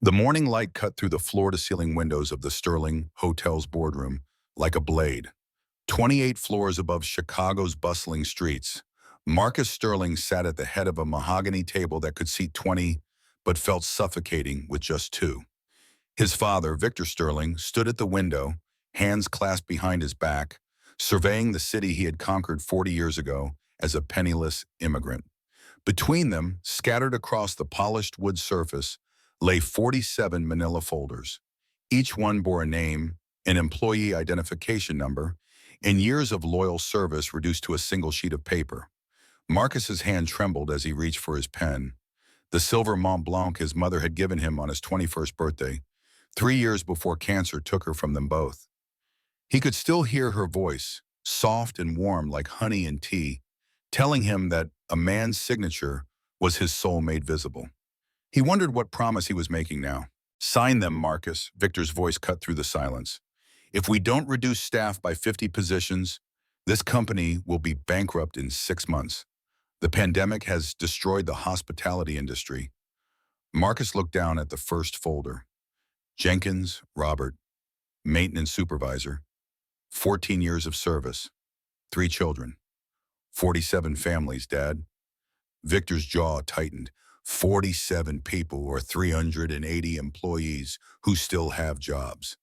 The morning light cut through the floor-to-ceiling windows of the Sterling Hotel's boardroom like a blade. 28 floors above Chicago's bustling streets, Marcus Sterling sat at the head of a mahogany table that could seat 20, but felt suffocating with just two. His father, Victor Sterling, stood at the window, hands clasped behind his back, surveying the city he had conquered 40 years ago as a penniless immigrant. Between them, scattered across the polished wood surface, lay 47 manila folders. Each one bore a name, an employee identification number, and years of loyal service reduced to a single sheet of paper. Marcus's hand trembled as he reached for his pen. The silver Mont Blanc his mother had given him on his 21st birthday, 3 years before cancer took her from them both. He could still hear her voice, soft and warm like honey and tea, telling him that a man's signature was his soul made visible. He wondered what promise he was making now. "Sign them, Marcus," Victor's voice cut through the silence. "If we don't reduce staff by 50 positions, this company will be bankrupt in 6 months. The pandemic has destroyed the hospitality industry." Marcus looked down at the first folder. Jenkins, Robert, maintenance supervisor, 14 years of service, 3 children, 47 families, Dad. Victor's jaw tightened. 47 people or 380 employees who still have jobs.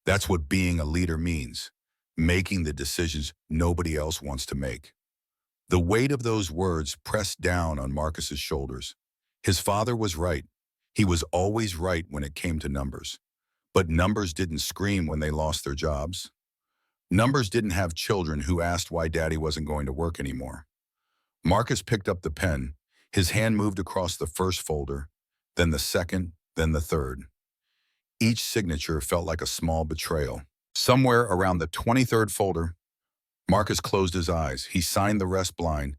That's what being a leader means, making the decisions nobody else wants to make. The weight of those words pressed down on Marcus's shoulders. His father was right. He was always right when it came to numbers. But numbers didn't scream when they lost their jobs. Numbers didn't have children who asked why Daddy wasn't going to work anymore. Marcus picked up the pen. His hand moved across the first folder, then the second, then the third. Each signature felt like a small betrayal. Somewhere around the 23rd folder, Marcus closed his eyes. He signed the rest blind,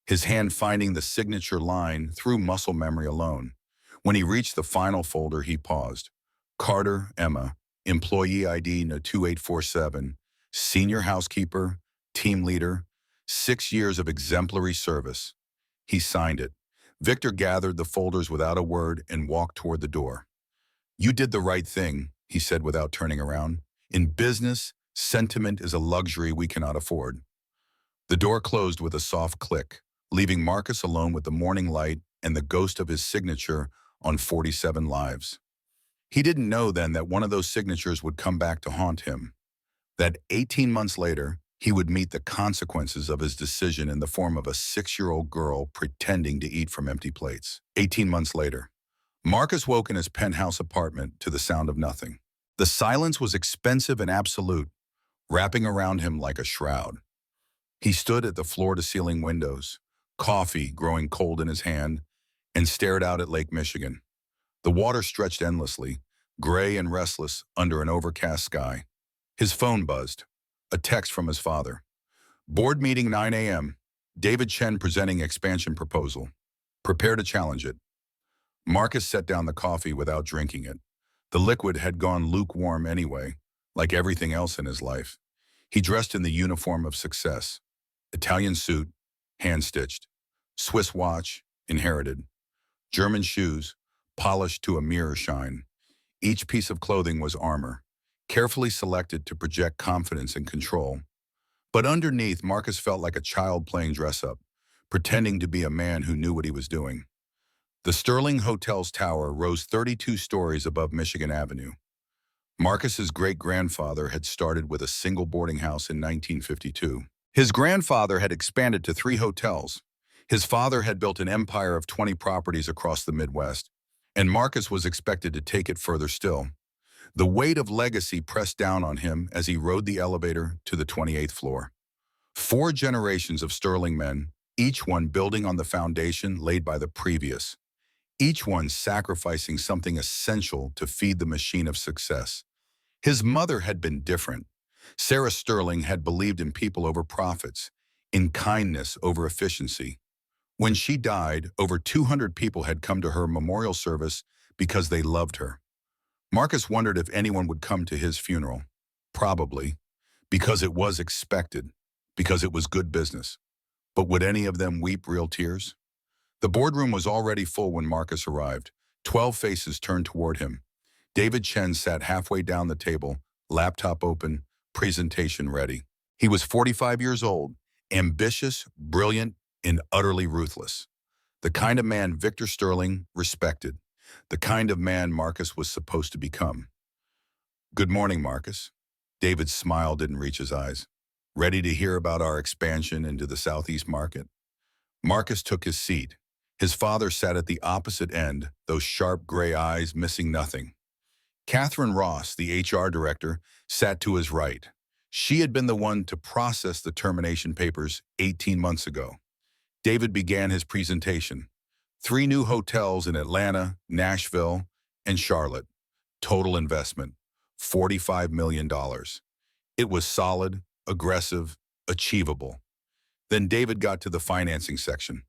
his hand finding the signature line through muscle memory alone. When he reached the final folder, he paused. Carter, Emma, employee ID no 2847, senior housekeeper, team leader, 6 years of exemplary service. He signed it. Victor gathered the folders without a word and walked toward the door. "You did the right thing," he said without turning around. "In business, sentiment is a luxury we cannot afford." The door closed with a soft click, leaving Marcus alone with the morning light and the ghost of his signature on 47 lives. He didn't know then that one of those signatures would come back to haunt him. That 18 months later, he would meet the consequences of his decision in the form of a 6-year-old girl pretending to eat from empty plates. 18 months later, Marcus woke in his penthouse apartment to the sound of nothing. The silence was expensive and absolute, wrapping around him like a shroud. He stood at the floor-to-ceiling windows, coffee growing cold in his hand, and stared out at Lake Michigan. The water stretched endlessly, gray and restless under an overcast sky. His phone buzzed. A text from his father. "Board meeting 9 a.m. David Chen presenting expansion proposal. Prepare to challenge it." Marcus set down the coffee without drinking it. The liquid had gone lukewarm anyway, like everything else in his life. He dressed in the uniform of success. Italian suit, hand-stitched. Swiss watch, inherited. German shoes, polished to a mirror shine. Each piece of clothing was armor, carefully selected to project confidence and control. But underneath, Marcus felt like a child playing dress-up, pretending to be a man who knew what he was doing. The Sterling Hotel's tower rose 32 stories above Michigan Avenue. Marcus's great-grandfather had started with a single boarding house in 1952. His grandfather had expanded to 3 hotels. His father had built an empire of 20 properties across the Midwest, and Marcus was expected to take it further still. The weight of legacy pressed down on him as he rode the elevator to the 28th floor. 4 generations of Sterling men, each one building on the foundation laid by the previous, each one sacrificing something essential to feed the machine of success. His mother had been different. Sarah Sterling had believed in people over profits, in kindness over efficiency. When she died, over 200 people had come to her memorial service because they loved her. Marcus wondered if anyone would come to his funeral. Probably, because it was expected, because it was good business. But would any of them weep real tears? The boardroom was already full when Marcus arrived. 12 faces turned toward him, David Chen sat halfway down the table, laptop open, presentation ready. He was 45 years old, ambitious, brilliant, and utterly ruthless. The kind of man Victor Sterling respected. The kind of man Marcus was supposed to become. Good morning, Marcus. David's smile didn't reach his eyes. Ready to hear about our expansion into the Southeast market? Marcus took his seat. His father sat at the opposite end, those sharp gray eyes missing nothing. Catherine Ross, the HR director, sat to his right. She had been the one to process the termination papers 18 months ago. David began his presentation. 3 new hotels in Atlanta, Nashville, and Charlotte. Total investment, $45 million. It was solid, aggressive, achievable. Then David got to the financing section.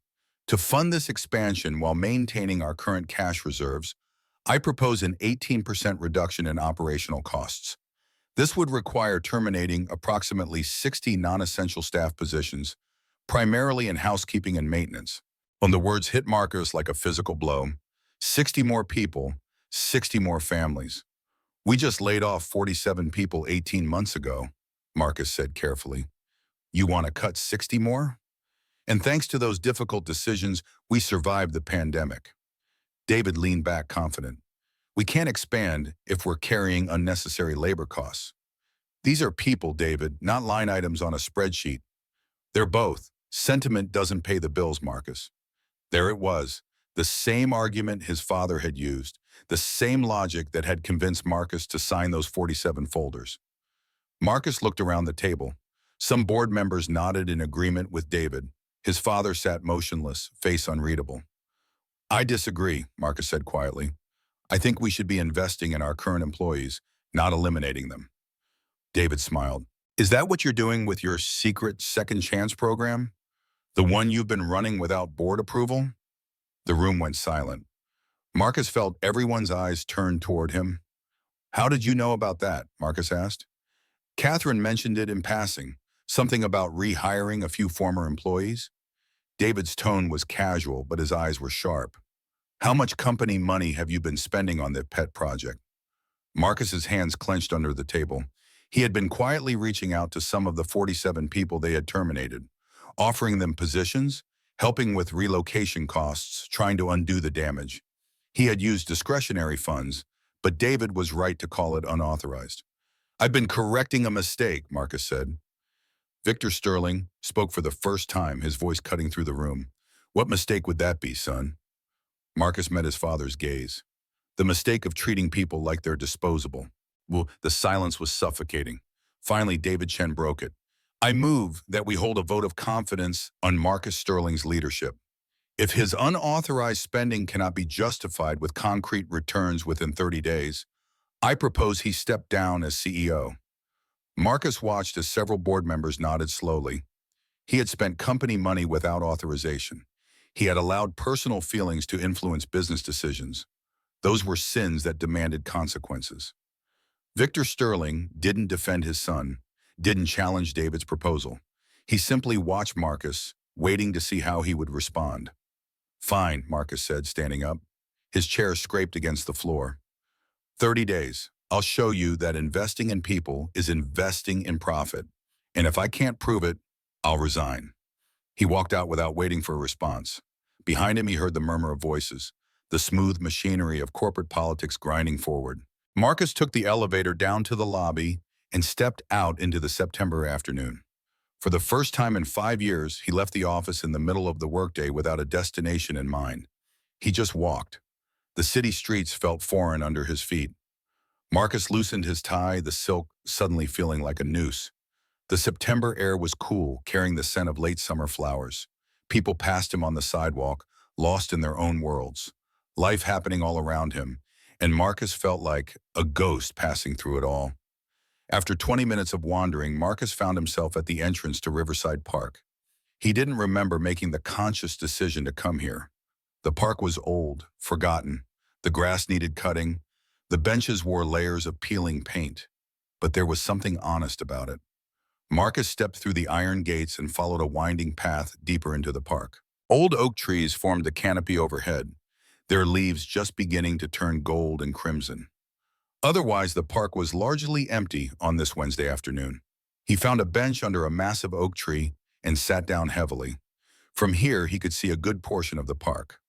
To fund this expansion while maintaining our current cash reserves, I propose an 18% reduction in operational costs. This would require terminating approximately 60 non-essential staff positions, primarily in housekeeping and maintenance. When the words hit Marcus like a physical blow, 60 more people, 60 more families. We just laid off 47 people 18 months ago, Marcus said carefully. You want to cut 60 more? And thanks to those difficult decisions, we survived the pandemic. David leaned back confident. We can't expand if we're carrying unnecessary labor costs. These are people, David, not line items on a spreadsheet. They're both. Sentiment doesn't pay the bills, Marcus. There it was, the same argument his father had used, the same logic that had convinced Marcus to sign those 47 folders. Marcus looked around the table. Some board members nodded in agreement with David. His father sat motionless, face unreadable. I disagree, Marcus said quietly. I think we should be investing in our current employees, not eliminating them. David smiled. Is that what you're doing with your secret second chance program? The one you've been running without board approval? The room went silent. Marcus felt everyone's eyes turned toward him. How did you know about that? Marcus asked. Catherine mentioned it in passing, something about rehiring a few former employees. David's tone was casual, but his eyes were sharp. How much company money have you been spending on the pet project? Marcus's hands clenched under the table. He had been quietly reaching out to some of the 47 people they had terminated, offering them positions, helping with relocation costs, trying to undo the damage. He had used discretionary funds, but David was right to call it unauthorized. I've been correcting a mistake, Marcus said. Victor Sterling spoke for the first time, his voice cutting through the room. What mistake would that be, son? Marcus met his father's gaze. The mistake of treating people like they're disposable. Well, the silence was suffocating. Finally, David Chen broke it. I move that we hold a vote of confidence on Marcus Sterling's leadership. If his unauthorized spending cannot be justified with concrete returns within 30 days, I propose he step down as CEO. Marcus watched as several board members nodded slowly. He had spent company money without authorization. He had allowed personal feelings to influence business decisions. Those were sins that demanded consequences. Victor Sterling didn't defend his son, didn't challenge David's proposal. He simply watched Marcus, waiting to see how he would respond. Fine, Marcus said, standing up. His chair scraped against the floor. 30 days. I'll show you that investing in people is investing in profit. And if I can't prove it, I'll resign. He walked out without waiting for a response. Behind him, he heard the murmur of voices, the smooth machinery of corporate politics grinding forward. Marcus took the elevator down to the lobby and stepped out into the September afternoon. For the first time in 5 years, he left the office in the middle of the workday without a destination in mind. He just walked. The city streets felt foreign under his feet. Marcus loosened his tie, the silk suddenly feeling like a noose. The September air was cool, carrying the scent of late summer flowers. People passed him on the sidewalk, lost in their own worlds. Life happening all around him, and Marcus felt like a ghost passing through it all. After 20 minutes of wandering, Marcus found himself at the entrance to Riverside Park. He didn't remember making the conscious decision to come here. The park was old, forgotten. The grass needed cutting. The benches wore layers of peeling paint. But there was something honest about it. Marcus stepped through the iron gates and followed a winding path deeper into the park. Old oak trees formed a canopy overhead, their leaves just beginning to turn gold and crimson. Otherwise, the park was largely empty on this Wednesday afternoon. He found a bench under a massive oak tree and sat down heavily. From here, he could see a good portion of the park.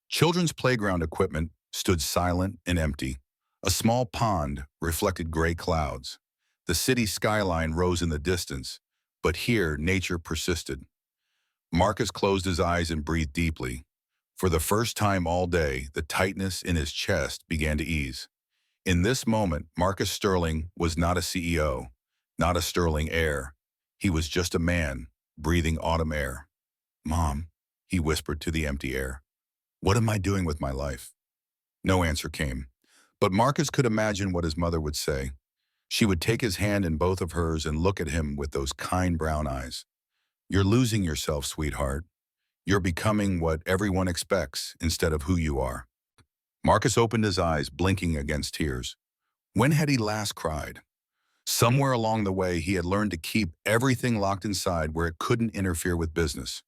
Children's playground equipment stood silent and empty. A small pond reflected gray clouds. The city skyline rose in the distance, but here nature persisted. Marcus closed his eyes and breathed deeply. For the first time all day, the tightness in his chest began to ease. In this moment, Marcus Sterling was not a CEO, not a sterling heir. He was just a man, breathing autumn air. "Mom," he whispered to the empty air, "what am I doing with my life?" No answer came, but Marcus could imagine what his mother would say. She would take his hand in both of hers and look at him with those kind brown eyes. "You're losing yourself, sweetheart. You're becoming what everyone expects instead of who you are." Marcus opened his eyes, blinking against tears. When had he last cried? Somewhere along the way, he had learned to keep everything locked inside where it couldn't interfere with business.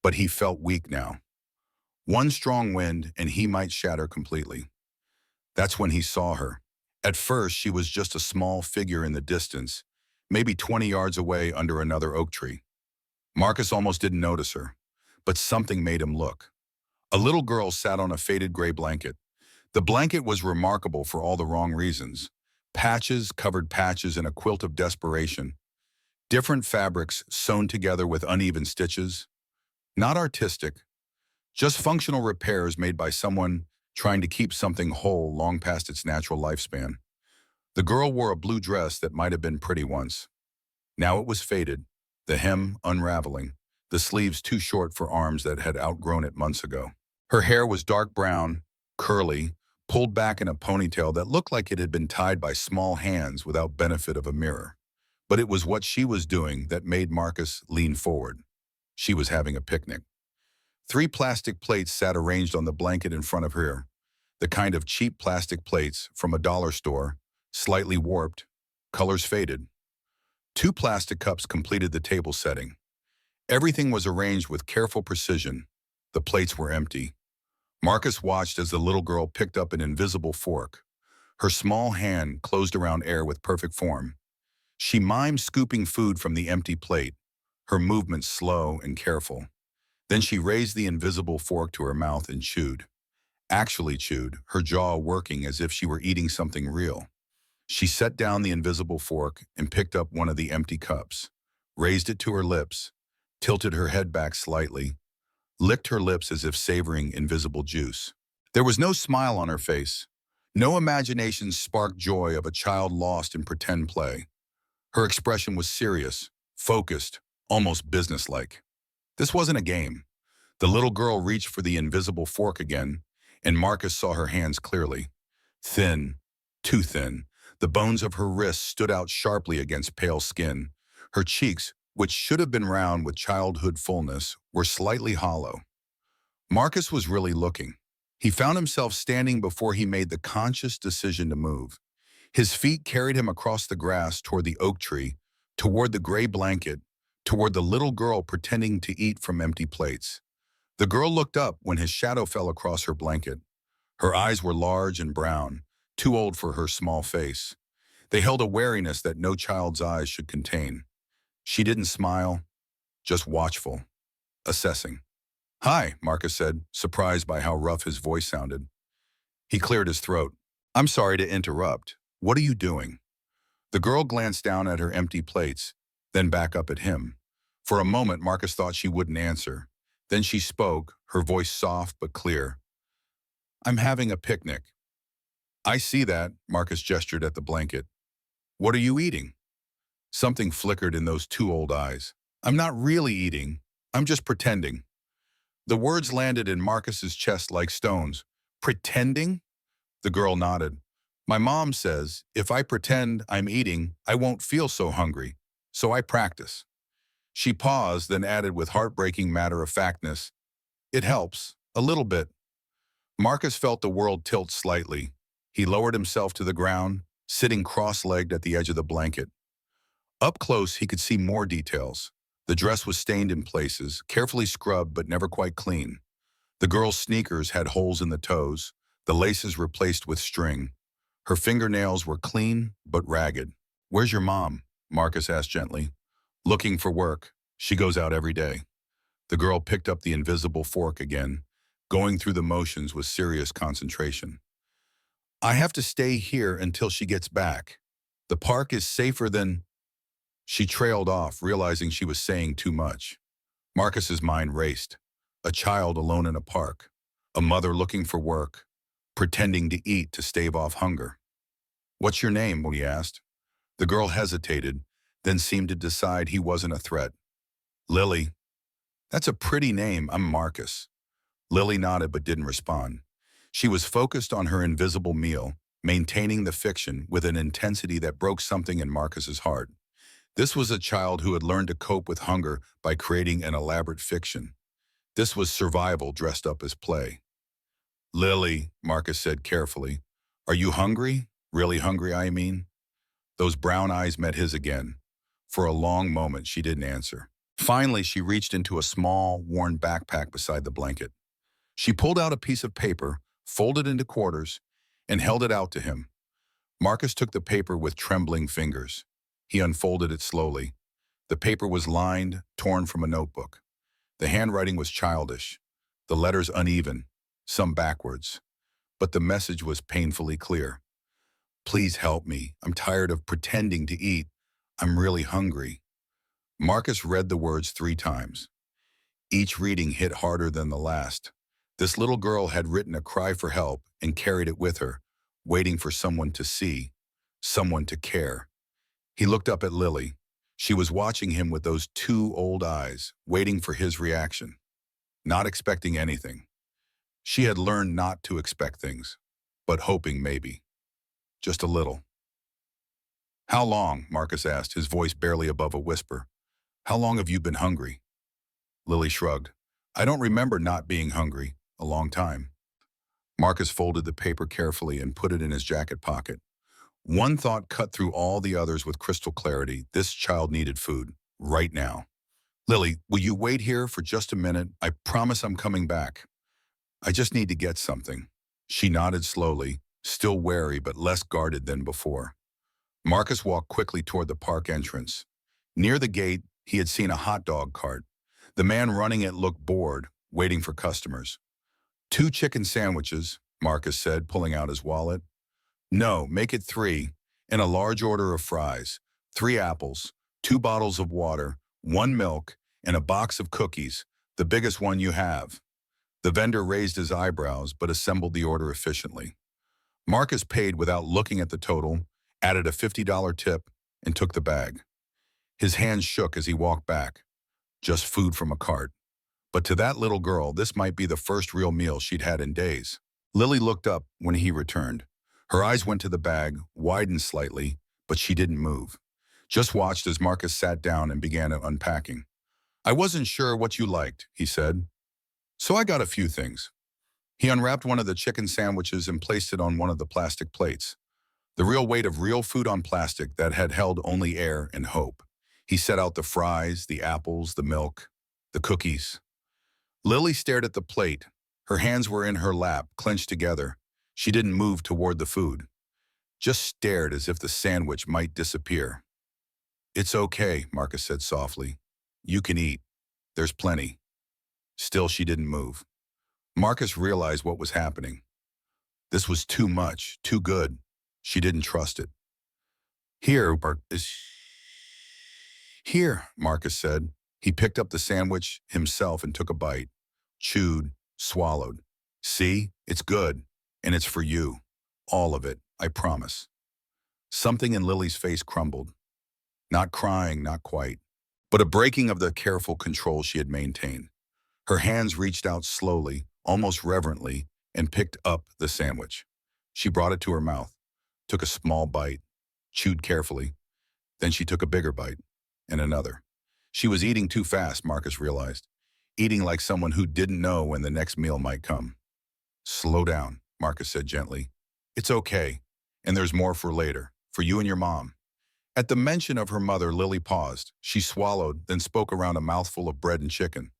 But he felt weak now. One strong wind, and he might shatter completely. That's when he saw her. At first, she was just a small figure in the distance, maybe 20 yards away under another oak tree. Marcus almost didn't notice her, but something made him look. A little girl sat on a faded gray blanket. The blanket was remarkable for all the wrong reasons. Patches covered patches in a quilt of desperation. Different fabrics sewn together with uneven stitches. Not artistic, just functional repairs made by someone trying to keep something whole long past its natural lifespan. The girl wore a blue dress that might have been pretty once. Now it was faded, the hem unraveling, the sleeves too short for arms that had outgrown it months ago. Her hair was dark brown, curly, pulled back in a ponytail that looked like it had been tied by small hands without benefit of a mirror. But it was what she was doing that made Marcus lean forward. She was having a picnic. 3 plastic plates sat arranged on the blanket in front of her, the kind of cheap plastic plates from a dollar store, slightly warped, colors faded. 2 plastic cups completed the table setting. Everything was arranged with careful precision. The plates were empty. Marcus watched as the little girl picked up an invisible fork. Her small hand closed around air with perfect form. She mimed scooping food from the empty plate, her movements slow and careful. Then she raised the invisible fork to her mouth and chewed. Actually chewed, her jaw working as if she were eating something real. She set down the invisible fork and picked up one of the empty cups, raised it to her lips, tilted her head back slightly, licked her lips as if savoring invisible juice. There was no smile on her face. No imagination sparked joy of a child lost in pretend play. Her expression was serious, focused, almost businesslike. This wasn't a game. The little girl reached for the invisible fork again, and Marcus saw her hands clearly. Thin, too thin. The bones of her wrists stood out sharply against pale skin. Her cheeks, which should have been round with childhood fullness, were slightly hollow. Marcus was really looking. He found himself standing before he made the conscious decision to move. His feet carried him across the grass toward the oak tree, toward the gray blanket, toward the little girl pretending to eat from empty plates. The girl looked up when his shadow fell across her blanket. Her eyes were large and brown, too old for her small face. They held a wariness that no child's eyes should contain. She didn't smile, just watchful, assessing. "Hi," Marcus said, surprised by how rough his voice sounded. He cleared his throat. "I'm sorry to interrupt. What are you doing?" The girl glanced down at her empty plates, then back up at him. For a moment, Marcus thought she wouldn't answer. Then she spoke, her voice soft but clear. "I'm having a picnic." "I see that," Marcus gestured at the blanket. "What are you eating?" Something flickered in those 2 old eyes. "I'm not really eating. I'm just pretending." The words landed in Marcus's chest like stones. "Pretending?" The girl nodded. "My mom says, if I pretend I'm eating, I won't feel so hungry. So I practice." She paused, then added with heartbreaking matter-of-factness, "It helps, a little bit." Marcus felt the world tilt slightly. He lowered himself to the ground, sitting cross-legged at the edge of the blanket. Up close, he could see more details. The dress was stained in places, carefully scrubbed but never quite clean. The girl's sneakers had holes in the toes, the laces replaced with string. Her fingernails were clean but ragged. "Where's your mom?" Marcus asked gently. "Looking for work. She goes out every day." The girl picked up the invisible fork again, going through the motions with serious concentration. "I have to stay here until she gets back. The park is safer than—" She trailed off, realizing she was saying too much. Marcus's mind raced. A child alone in a park. A mother looking for work. Pretending to eat to stave off hunger. "What's your name?" he asked. The girl hesitated, then seemed to decide he wasn't a threat. "Lily." "That's a pretty name. I'm Marcus." Lily nodded but didn't respond. She was focused on her invisible meal, maintaining the fiction with an intensity that broke something in Marcus's heart. This was a child who had learned to cope with hunger by creating an elaborate fiction. This was survival dressed up as play. "Lily," Marcus said carefully, "are you hungry? Really hungry, I mean?" Those brown eyes met his again. For a long moment, she didn't answer. Finally, she reached into a small, worn backpack beside the blanket. She pulled out a piece of paper, folded into quarters, and held it out to him. Marcus took the paper with trembling fingers. He unfolded it slowly. The paper was lined, torn from a notebook. The handwriting was childish, the letters uneven, some backwards. But the message was painfully clear. "Please help me. I'm tired of pretending to eat. I'm really hungry." Marcus read the words 3 times. Each reading hit harder than the last. This little girl had written a cry for help and carried it with her, waiting for someone to see, someone to care. He looked up at Lily. She was watching him with those 2 old eyes, waiting for his reaction, not expecting anything. She had learned not to expect things, but hoping maybe. Just a little. "How long?" Marcus asked, his voice barely above a whisper. "How long have you been hungry?" Lily shrugged. "I don't remember not being hungry. A long time." Marcus folded the paper carefully and put it in his jacket pocket. One thought cut through all the others with crystal clarity. This child needed food, right now. "Lily, will you wait here for just a minute? I promise I'm coming back. I just need to get something." She nodded slowly, still wary but less guarded than before. Marcus walked quickly toward the park entrance. Near the gate, he had seen a hot dog cart. The man running it looked bored, waiting for customers. "2 chicken sandwiches," Marcus said, pulling out his wallet. "No, make it 3, and a large order of fries, 3 apples, 2 bottles of water, 1 milk, and a box of cookies, the biggest one you have." The vendor raised his eyebrows but assembled the order efficiently. Marcus paid without looking at the total, added a $50 tip, and took the bag. His hands shook as he walked back. Just food from a cart. But to that little girl, this might be the first real meal she'd had in days. Lily looked up when he returned. Her eyes went to the bag, widened slightly, but she didn't move. Just watched as Marcus sat down and began unpacking. "I wasn't sure what you liked," he said. "So I got a few things." He unwrapped one of the chicken sandwiches and placed it on one of the plastic plates. The real weight of real food on plastic that had held only air and hope. He set out the fries, the apples, the milk, the cookies. Lily stared at the plate. Her hands were in her lap, clenched together. She didn't move toward the food. Just stared as if the sandwich might disappear. "It's okay," Marcus said softly. "You can eat. There's plenty." Still, she didn't move. Marcus realized what was happening. This was too much, too good. She didn't trust it. "Here," Marcus said. He picked up the sandwich himself and took a bite. Chewed, swallowed. "See, it's good, and it's for you. All of it, I promise." Something in Lily's face crumbled. Not crying, not quite, but a breaking of the careful control she had maintained. Her hands reached out slowly, almost reverently, and picked up the sandwich. She brought it to her mouth, took a small bite, chewed carefully. Then she took a bigger bite, and another. She was eating too fast, Marcus realized. Eating like someone who didn't know when the next meal might come. "Slow down," Marcus said gently. "It's okay, and there's more for later, for you and your mom." At the mention of her mother, Lily paused. She swallowed, then spoke around a mouthful of bread and chicken.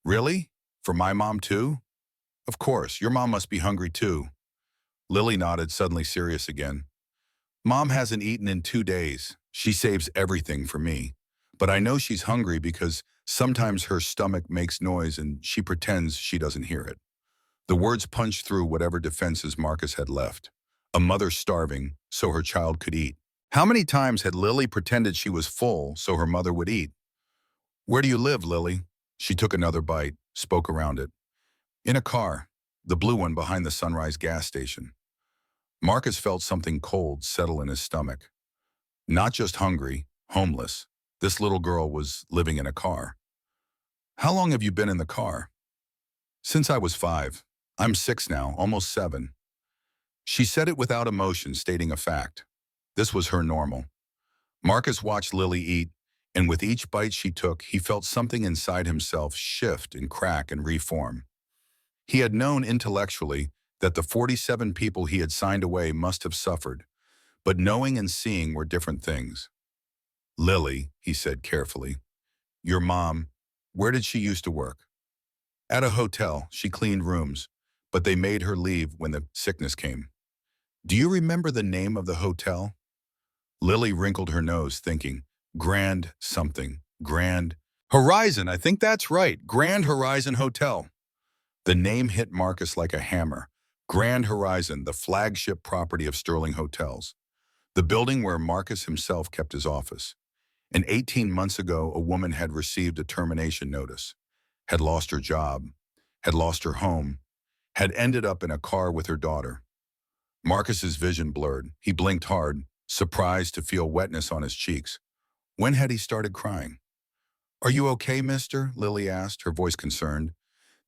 "Really? For my mom too?" "Of course, your mom must be hungry too." Lily nodded, suddenly serious again. Mom hasn't eaten in 2 days. She saves everything for me. But I know she's hungry because sometimes her stomach makes noise and she pretends she doesn't hear it. The words punched through whatever defenses Marcus had left. A mother starving so her child could eat. How many times had Lily pretended she was full so her mother would eat? Where do you live, Lily? She took another bite, spoke around it. In a car, the blue one behind the Sunrise gas station. Marcus felt something cold settle in his stomach. Not just hungry, homeless. This little girl was living in a car. How long have you been in the car? Since I was 5. I'm 6 now, almost 7. She said it without emotion, stating a fact. This was her normal. Marcus watched Lily eat, and with each bite she took, he felt something inside himself shift and crack and reform. He had known intellectually that the 47 people he had signed away must have suffered, but knowing and seeing were different things. Lily, he said carefully, your mom, where did she used to work? At a hotel, she cleaned rooms, but they made her leave when the sickness came. Do you remember the name of the hotel? Lily wrinkled her nose, thinking, Grand something, Grand Horizon, I think that's right, Grand Horizon Hotel. The name hit Marcus like a hammer. Grand Horizon, the flagship property of Sterling Hotels. The building where Marcus himself kept his office. And 18 months ago, a woman had received a termination notice, had lost her job, had lost her home, had ended up in a car with her daughter. Marcus's vision blurred. He blinked hard, surprised to feel wetness on his cheeks. When had he started crying? Are you okay, mister? Lily asked, her voice concerned.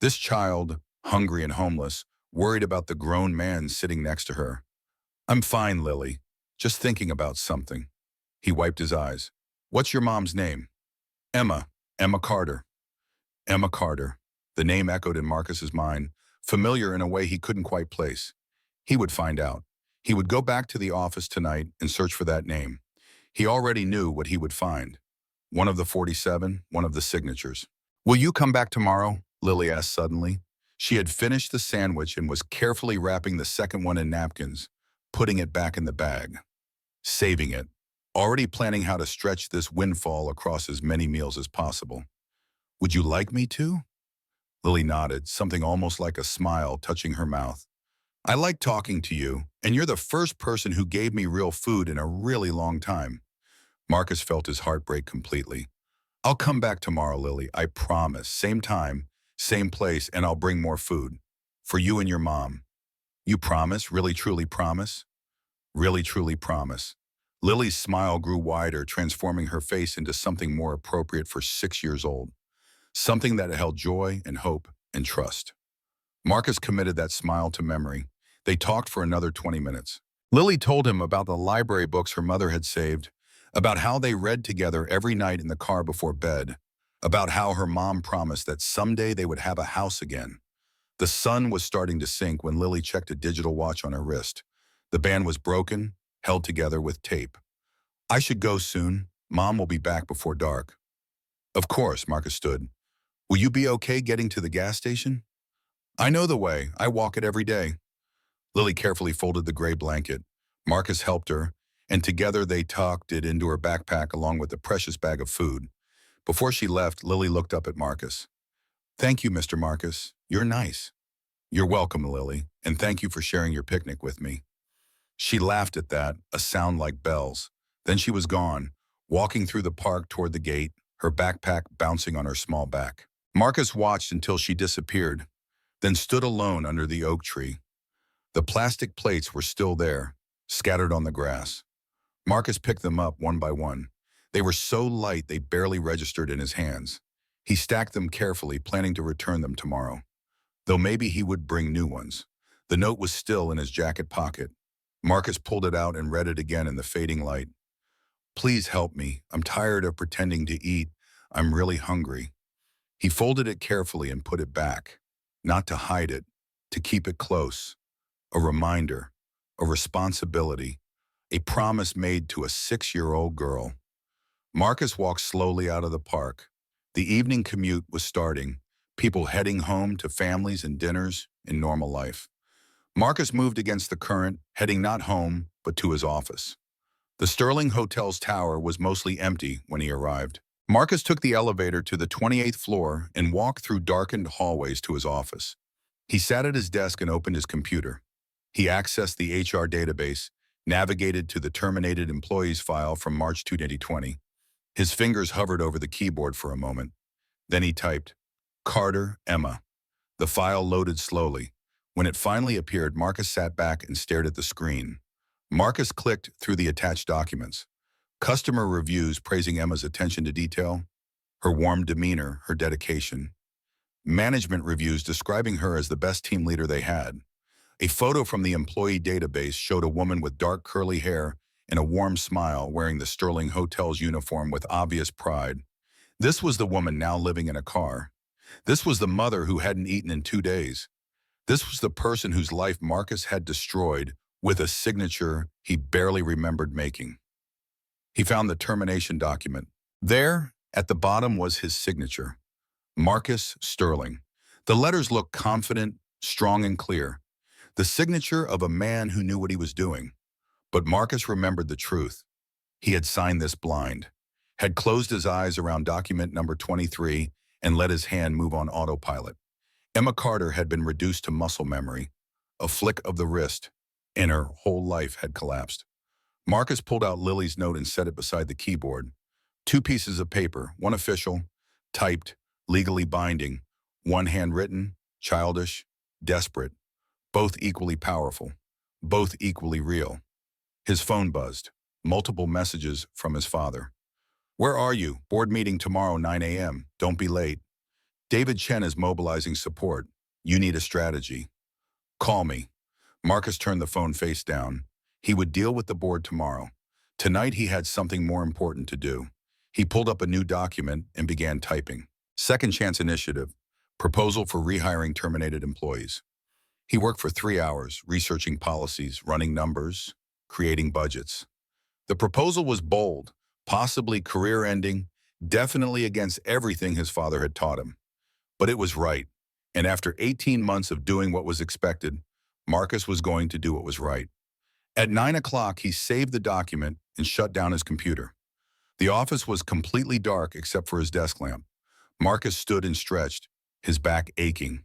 This child, hungry and homeless, worried about the grown man sitting next to her. I'm fine, Lily. Just thinking about something. He wiped his eyes. What's your mom's name? Emma. Emma Carter. Emma Carter. The name echoed in Marcus's mind, familiar in a way he couldn't quite place. He would find out. He would go back to the office tonight and search for that name. He already knew what he would find. One of the 47, one of the signatures. Will you come back tomorrow? Lily asked suddenly. She had finished the sandwich and was carefully wrapping the second one in napkins, putting it back in the bag. Saving it. Already planning how to stretch this windfall across as many meals as possible. Would you like me to? Lily nodded, something almost like a smile touching her mouth. I like talking to you, and you're the first person who gave me real food in a really long time. Marcus felt his heart break completely. I'll come back tomorrow, Lily, I promise. Same time, same place, and I'll bring more food. For you and your mom. You promise? Really, truly promise? Really, truly promise. Lily's smile grew wider, transforming her face into something more appropriate for 6 years old. Something that held joy and hope and trust. Marcus committed that smile to memory. They talked for another 20 minutes. Lily told him about the library books her mother had saved, about how they read together every night in the car before bed, about how her mom promised that someday they would have a house again. The sun was starting to sink when Lily checked a digital watch on her wrist. The band was broken, held together with tape. I should go soon. Mom will be back before dark. Of course, Marcus stood. Will you be okay getting to the gas station? I know the way. I walk it every day. Lily carefully folded the gray blanket. Marcus helped her, and together they tucked it into her backpack along with the precious bag of food. Before she left, Lily looked up at Marcus. Thank you, Mr. Marcus. You're nice. You're welcome, Lily, and thank you for sharing your picnic with me. She laughed at that, a sound like bells. Then she was gone, walking through the park toward the gate, her backpack bouncing on her small back. Marcus watched until she disappeared, then stood alone under the oak tree. The plastic plates were still there, scattered on the grass. Marcus picked them up one by one. They were so light they barely registered in his hands. He stacked them carefully, planning to return them tomorrow. Though maybe he would bring new ones. The note was still in his jacket pocket. Marcus pulled it out and read it again in the fading light. Please help me. I'm tired of pretending to eat. I'm really hungry. He folded it carefully and put it back. Not to hide it, to keep it close. A reminder, a responsibility, a promise made to a 6-year-old girl. Marcus walked slowly out of the park. The evening commute was starting, people heading home to families and dinners in normal life. Marcus moved against the current, heading not home, but to his office. The Sterling Hotel's tower was mostly empty when he arrived. Marcus took the elevator to the 28th floor and walked through darkened hallways to his office. He sat at his desk and opened his computer. He accessed the HR database, navigated to the terminated employees file from March 2020. His fingers hovered over the keyboard for a moment. Then he typed, Carter, Emma. The file loaded slowly. When it finally appeared, Marcus sat back and stared at the screen. Marcus clicked through the attached documents. Customer reviews praising Emma's attention to detail, her warm demeanor, her dedication. Management reviews describing her as the best team leader they had. A photo from the employee database showed a woman with dark curly hair and a warm smile wearing the Sterling Hotel's uniform with obvious pride. This was the woman now living in a car. This was the mother who hadn't eaten in 2 days. This was the person whose life Marcus had destroyed with a signature he barely remembered making. He found the termination document. There, at the bottom, was his signature. Marcus Sterling. The letters looked confident, strong and clear. The signature of a man who knew what he was doing. But Marcus remembered the truth. He had signed this blind, had closed his eyes around document number 23 and let his hand move on autopilot. Emma Carter had been reduced to muscle memory, a flick of the wrist, and her whole life had collapsed. Marcus pulled out Lily's note and set it beside the keyboard. 2 pieces of paper, one official, typed, legally binding, one handwritten, childish, desperate, both equally powerful, both equally real. His phone buzzed, multiple messages from his father. Where are you? Board meeting tomorrow, 9 a.m. Don't be late. David Chen is mobilizing support. You need a strategy. Call me. Marcus turned the phone face down. He would deal with the board tomorrow. Tonight he had something more important to do. He pulled up a new document and began typing. Second Chance Initiative. Proposal for rehiring terminated employees. He worked for 3 hours, researching policies, running numbers, creating budgets. The proposal was bold, possibly career-ending, definitely against everything his father had taught him. But it was right, and after 18 months of doing what was expected, Marcus was going to do what was right. At 9 o'clock, he saved the document and shut down his computer. The office was completely dark except for his desk lamp. Marcus stood and stretched, his back aching.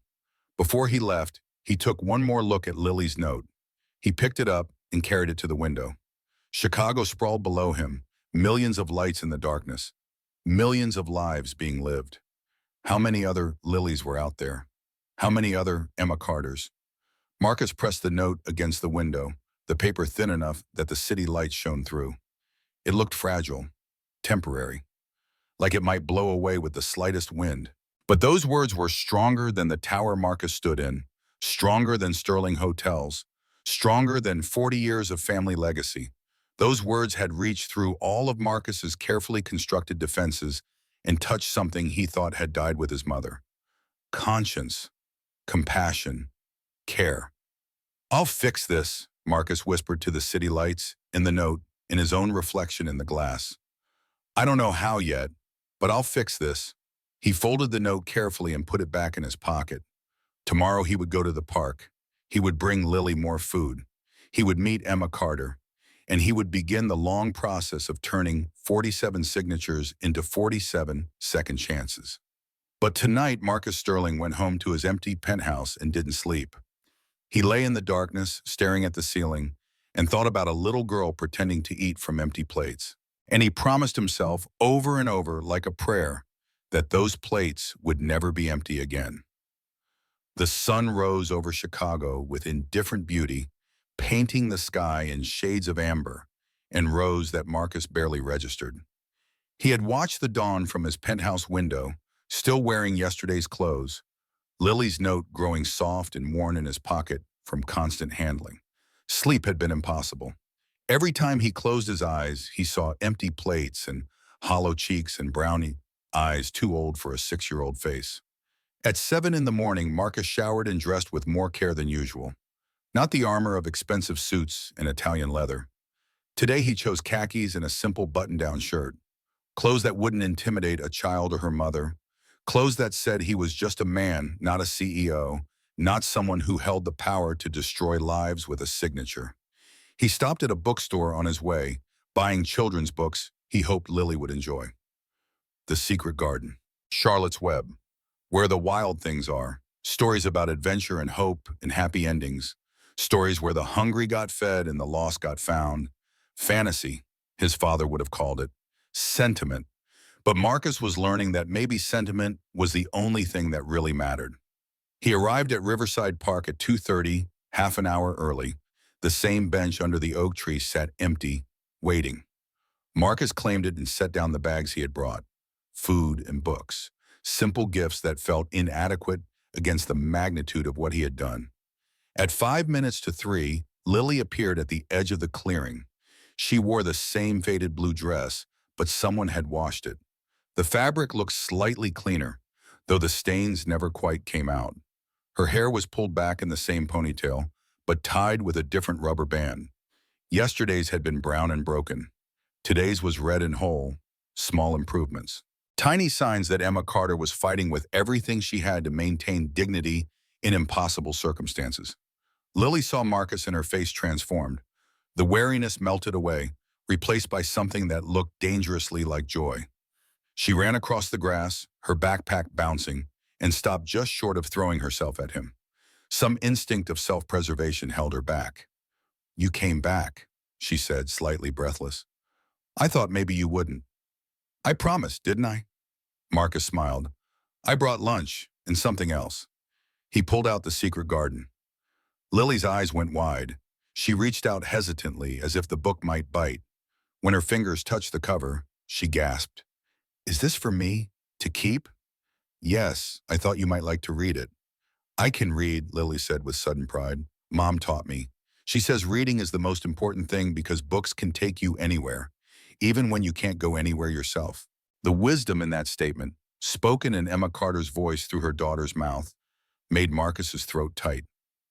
Before he left, he took one more look at Lily's note. He picked it up and carried it to the window. Chicago sprawled below him, millions of lights in the darkness, millions of lives being lived. How many other Lilies were out there? How many other Emma Carters? Marcus pressed the note against the window, the paper thin enough that the city lights shone through. It looked fragile, temporary, like it might blow away with the slightest wind. But those words were stronger than the tower Marcus stood in, stronger than Sterling Hotels, stronger than 40 years of family legacy. Those words had reached through all of Marcus's carefully constructed defenses and touched something he thought had died with his mother. Conscience, compassion, care. I'll fix this, Marcus whispered to the city lights, in the note, in his own reflection in the glass. I don't know how yet, but I'll fix this. He folded the note carefully and put it back in his pocket. Tomorrow he would go to the park. He would bring Lily more food. He would meet Emma Carter. And he would begin the long process of turning 47 signatures into 47 second chances. But tonight, Marcus Sterling went home to his empty penthouse and didn't sleep. He lay in the darkness, staring at the ceiling, and thought about a little girl pretending to eat from empty plates. And he promised himself over and over, like a prayer, that those plates would never be empty again. The sun rose over Chicago with indifferent beauty, painting the sky in shades of amber and rose that Marcus barely registered. He had watched the dawn from his penthouse window, still wearing yesterday's clothes, Lily's note growing soft and worn in his pocket from constant handling. Sleep had been impossible. Every time he closed his eyes, he saw empty plates and hollow cheeks and brownie eyes too old for a 6-year-old face. At 7 in the morning, Marcus showered and dressed with more care than usual. Not the armor of expensive suits and Italian leather. Today he chose khakis and a simple button-down shirt. Clothes that wouldn't intimidate a child or her mother. Clothes that said he was just a man, not a CEO, not someone who held the power to destroy lives with a signature. He stopped at a bookstore on his way, buying children's books he hoped Lily would enjoy. The Secret Garden, Charlotte's Web, Where the Wild Things Are, stories about adventure and hope and happy endings, stories where the hungry got fed and the lost got found, fantasy, his father would have called it, sentiment. But Marcus was learning that maybe sentiment was the only thing that really mattered. He arrived at Riverside Park at 2:30, half an hour early. The same bench under the oak tree sat empty, waiting. Marcus claimed it and set down the bags he had brought. Food and books. Simple gifts that felt inadequate against the magnitude of what he had done. At 5 minutes to 3, Lily appeared at the edge of the clearing. She wore the same faded blue dress, but someone had washed it. The fabric looked slightly cleaner, though the stains never quite came out. Her hair was pulled back in the same ponytail, but tied with a different rubber band. Yesterday's had been brown and broken. Today's was red and whole, small improvements. Tiny signs that Emma Carter was fighting with everything she had to maintain dignity in impossible circumstances. Lily saw Marcus and her face transformed. The wariness melted away, replaced by something that looked dangerously like joy. She ran across the grass, her backpack bouncing, and stopped just short of throwing herself at him. Some instinct of self-preservation held her back. "You came back," she said, slightly breathless. "I thought maybe you wouldn't." "I promised, didn't I?" Marcus smiled. "I brought lunch and something else." He pulled out The Secret Garden. Lily's eyes went wide. She reached out hesitantly as if the book might bite. When her fingers touched the cover, she gasped. "Is this for me? To keep?" "Yes, I thought you might like to read it." "I can read," Lily said with sudden pride. "Mom taught me. She says reading is the most important thing because books can take you anywhere, even when you can't go anywhere yourself." The wisdom in that statement, spoken in Emma Carter's voice through her daughter's mouth, made Marcus's throat tight.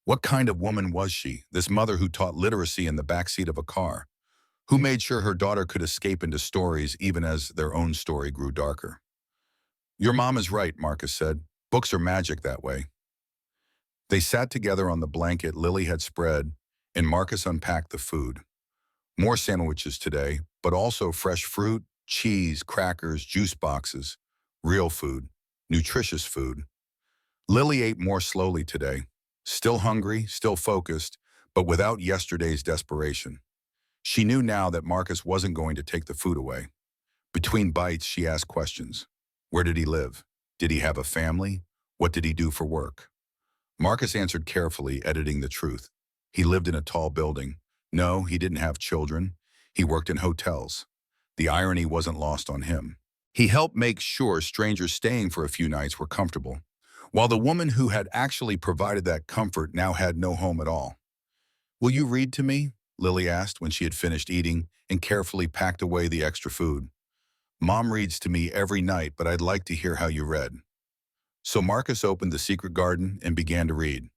What kind of woman was she, this mother who taught literacy in the backseat of a car? Who made sure her daughter could escape into stories even as their own story grew darker? "Your mom is right," Marcus said. "Books are magic that way." They sat together on the blanket Lily had spread, and Marcus unpacked the food. More sandwiches today, but also fresh fruit, cheese, crackers, juice boxes. Real food. Nutritious food. Lily ate more slowly today. Still hungry, still focused, but without yesterday's desperation. She knew now that Marcus wasn't going to take the food away. Between bites, she asked questions. Where did he live? Did he have a family? What did he do for work? Marcus answered carefully, editing the truth. He lived in a tall building. No, he didn't have children. He worked in hotels. The irony wasn't lost on him. He helped make sure strangers staying for a few nights were comfortable, while the woman who had actually provided that comfort now had no home at all. "Will you read to me?" Lily asked when she had finished eating and carefully packed away the extra food. "Mom reads to me every night, but I'd like to hear how you read." So Marcus opened The Secret Garden and began to read.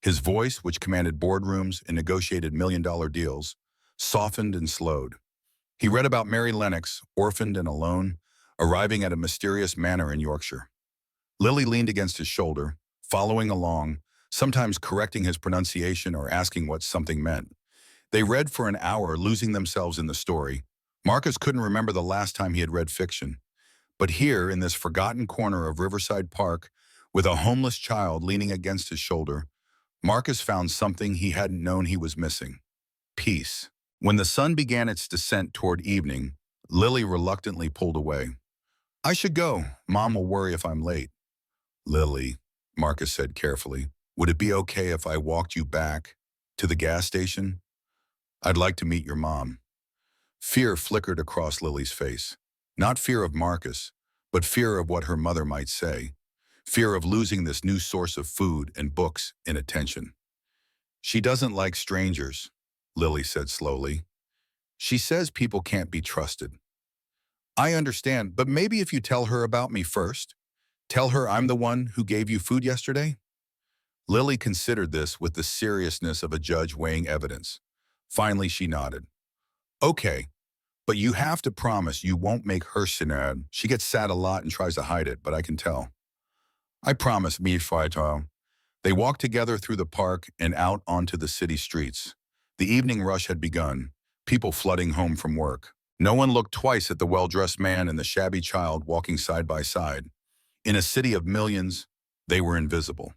His voice, which commanded boardrooms and negotiated million-dollar deals, softened and slowed. He read about Mary Lennox, orphaned and alone, arriving at a mysterious manor in Yorkshire. Lily leaned against his shoulder, following along, sometimes correcting his pronunciation or asking what something meant. They read for an hour, losing themselves in the story. Marcus couldn't remember the last time he had read fiction. But here, in this forgotten corner of Riverside Park, with a homeless child leaning against his shoulder, Marcus found something he hadn't known he was missing. Peace. When the sun began its descent toward evening, Lily reluctantly pulled away. "I should go. Mom will worry if I'm late." "Lily," Marcus said carefully, "would it be okay if I walked you back to the gas station? I'd like to meet your mom." Fear flickered across Lily's face. Not fear of Marcus, but fear of what her mother might say. Fear of losing this new source of food and books and attention. "She doesn't like strangers," Lily said slowly. "She says people can't be trusted." "I understand, but maybe if you tell her about me first? Tell her I'm the one who gave you food yesterday?" Lily considered this with the seriousness of a judge weighing evidence. Finally, she nodded. "Okay. But you have to promise you won't make her sad. She gets sad a lot and tries to hide it, but I can tell." "I promise, me fighter." They walked together through the park and out onto the city streets. The evening rush had begun, people flooding home from work. No one looked twice at the well-dressed man and the shabby child walking side by side. In a city of millions, they were invisible.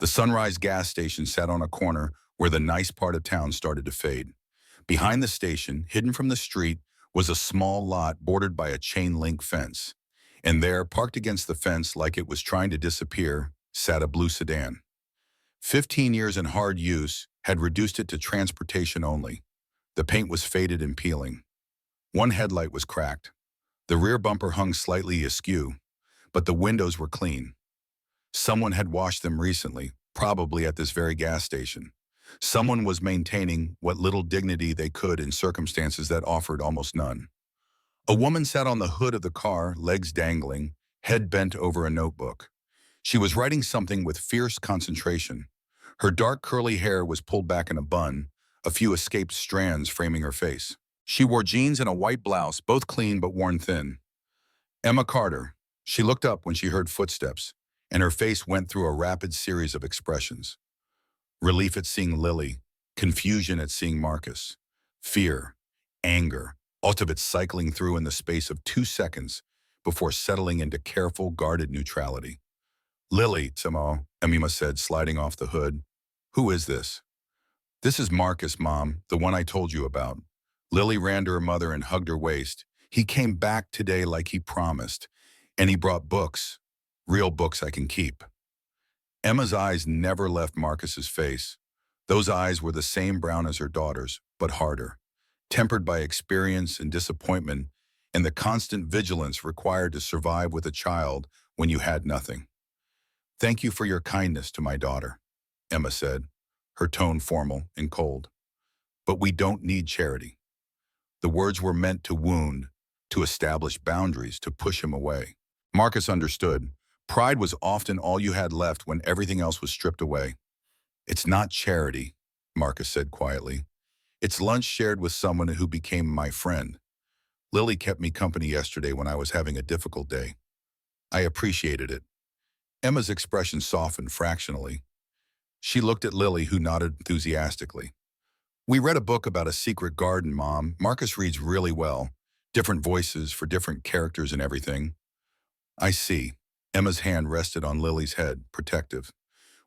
The Sunrise gas station sat on a corner where the nice part of town started to fade. Behind the station, hidden from the street, was a small lot bordered by a chain-link fence. And there, parked against the fence like it was trying to disappear, sat a blue sedan. 15 years in hard use had reduced it to transportation only. The paint was faded and peeling. One headlight was cracked. The rear bumper hung slightly askew, but the windows were clean. Someone had washed them recently, probably at this very gas station. Someone was maintaining what little dignity they could in circumstances that offered almost none. A woman sat on the hood of the car, legs dangling, head bent over a notebook. She was writing something with fierce concentration. Her dark curly hair was pulled back in a bun, a few escaped strands framing her face. She wore jeans and a white blouse, both clean but worn thin. Emma Carter. She looked up when she heard footsteps, and her face went through a rapid series of expressions. Relief at seeing Lily, confusion at seeing Marcus, fear, anger, all of it cycling through in the space of 2 seconds before settling into careful, guarded neutrality. Lily, Timo, Emma said, sliding off the hood. Who is this? This is Marcus, Mom, the one I told you about. Lily ran to her mother and hugged her waist. He came back today like he promised, and he brought books, real books I can keep. Emma's eyes never left Marcus's face. Those eyes were the same brown as her daughter's, but harder, tempered by experience and disappointment and the constant vigilance required to survive with a child when you had nothing. Thank you for your kindness to my daughter, Emma said, her tone formal and cold. But we don't need charity. The words were meant to wound, to establish boundaries, to push him away. Marcus understood. Pride was often all you had left when everything else was stripped away. It's not charity, Marcus said quietly. It's lunch shared with someone who became my friend. Lily kept me company yesterday when I was having a difficult day. I appreciated it. Emma's expression softened fractionally. She looked at Lily, who nodded enthusiastically. We read a book about a secret garden, Mom. Marcus reads really well. Different voices for different characters and everything. I see. Emma's hand rested on Lily's head, protective.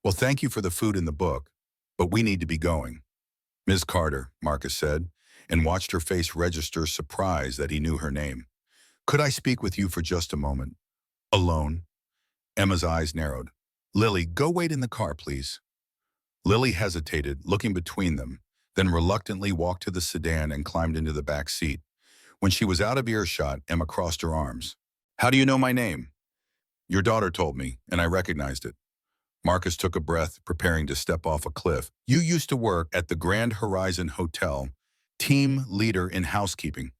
Well, thank you for the food in the book, but we need to be going. Ms. Carter, Marcus said, and watched her face register surprise that he knew her name. Could I speak with you for just a moment? Alone? Emma's eyes narrowed. Lily, go wait in the car, please. Lily hesitated, looking between them, then reluctantly walked to the sedan and climbed into the back seat. When she was out of earshot, Emma crossed her arms. How do you know my name? Your daughter told me, and I recognized it. Marcus took a breath, preparing to step off a cliff. You used to work at the Grand Horizon Hotel, team leader in housekeeping.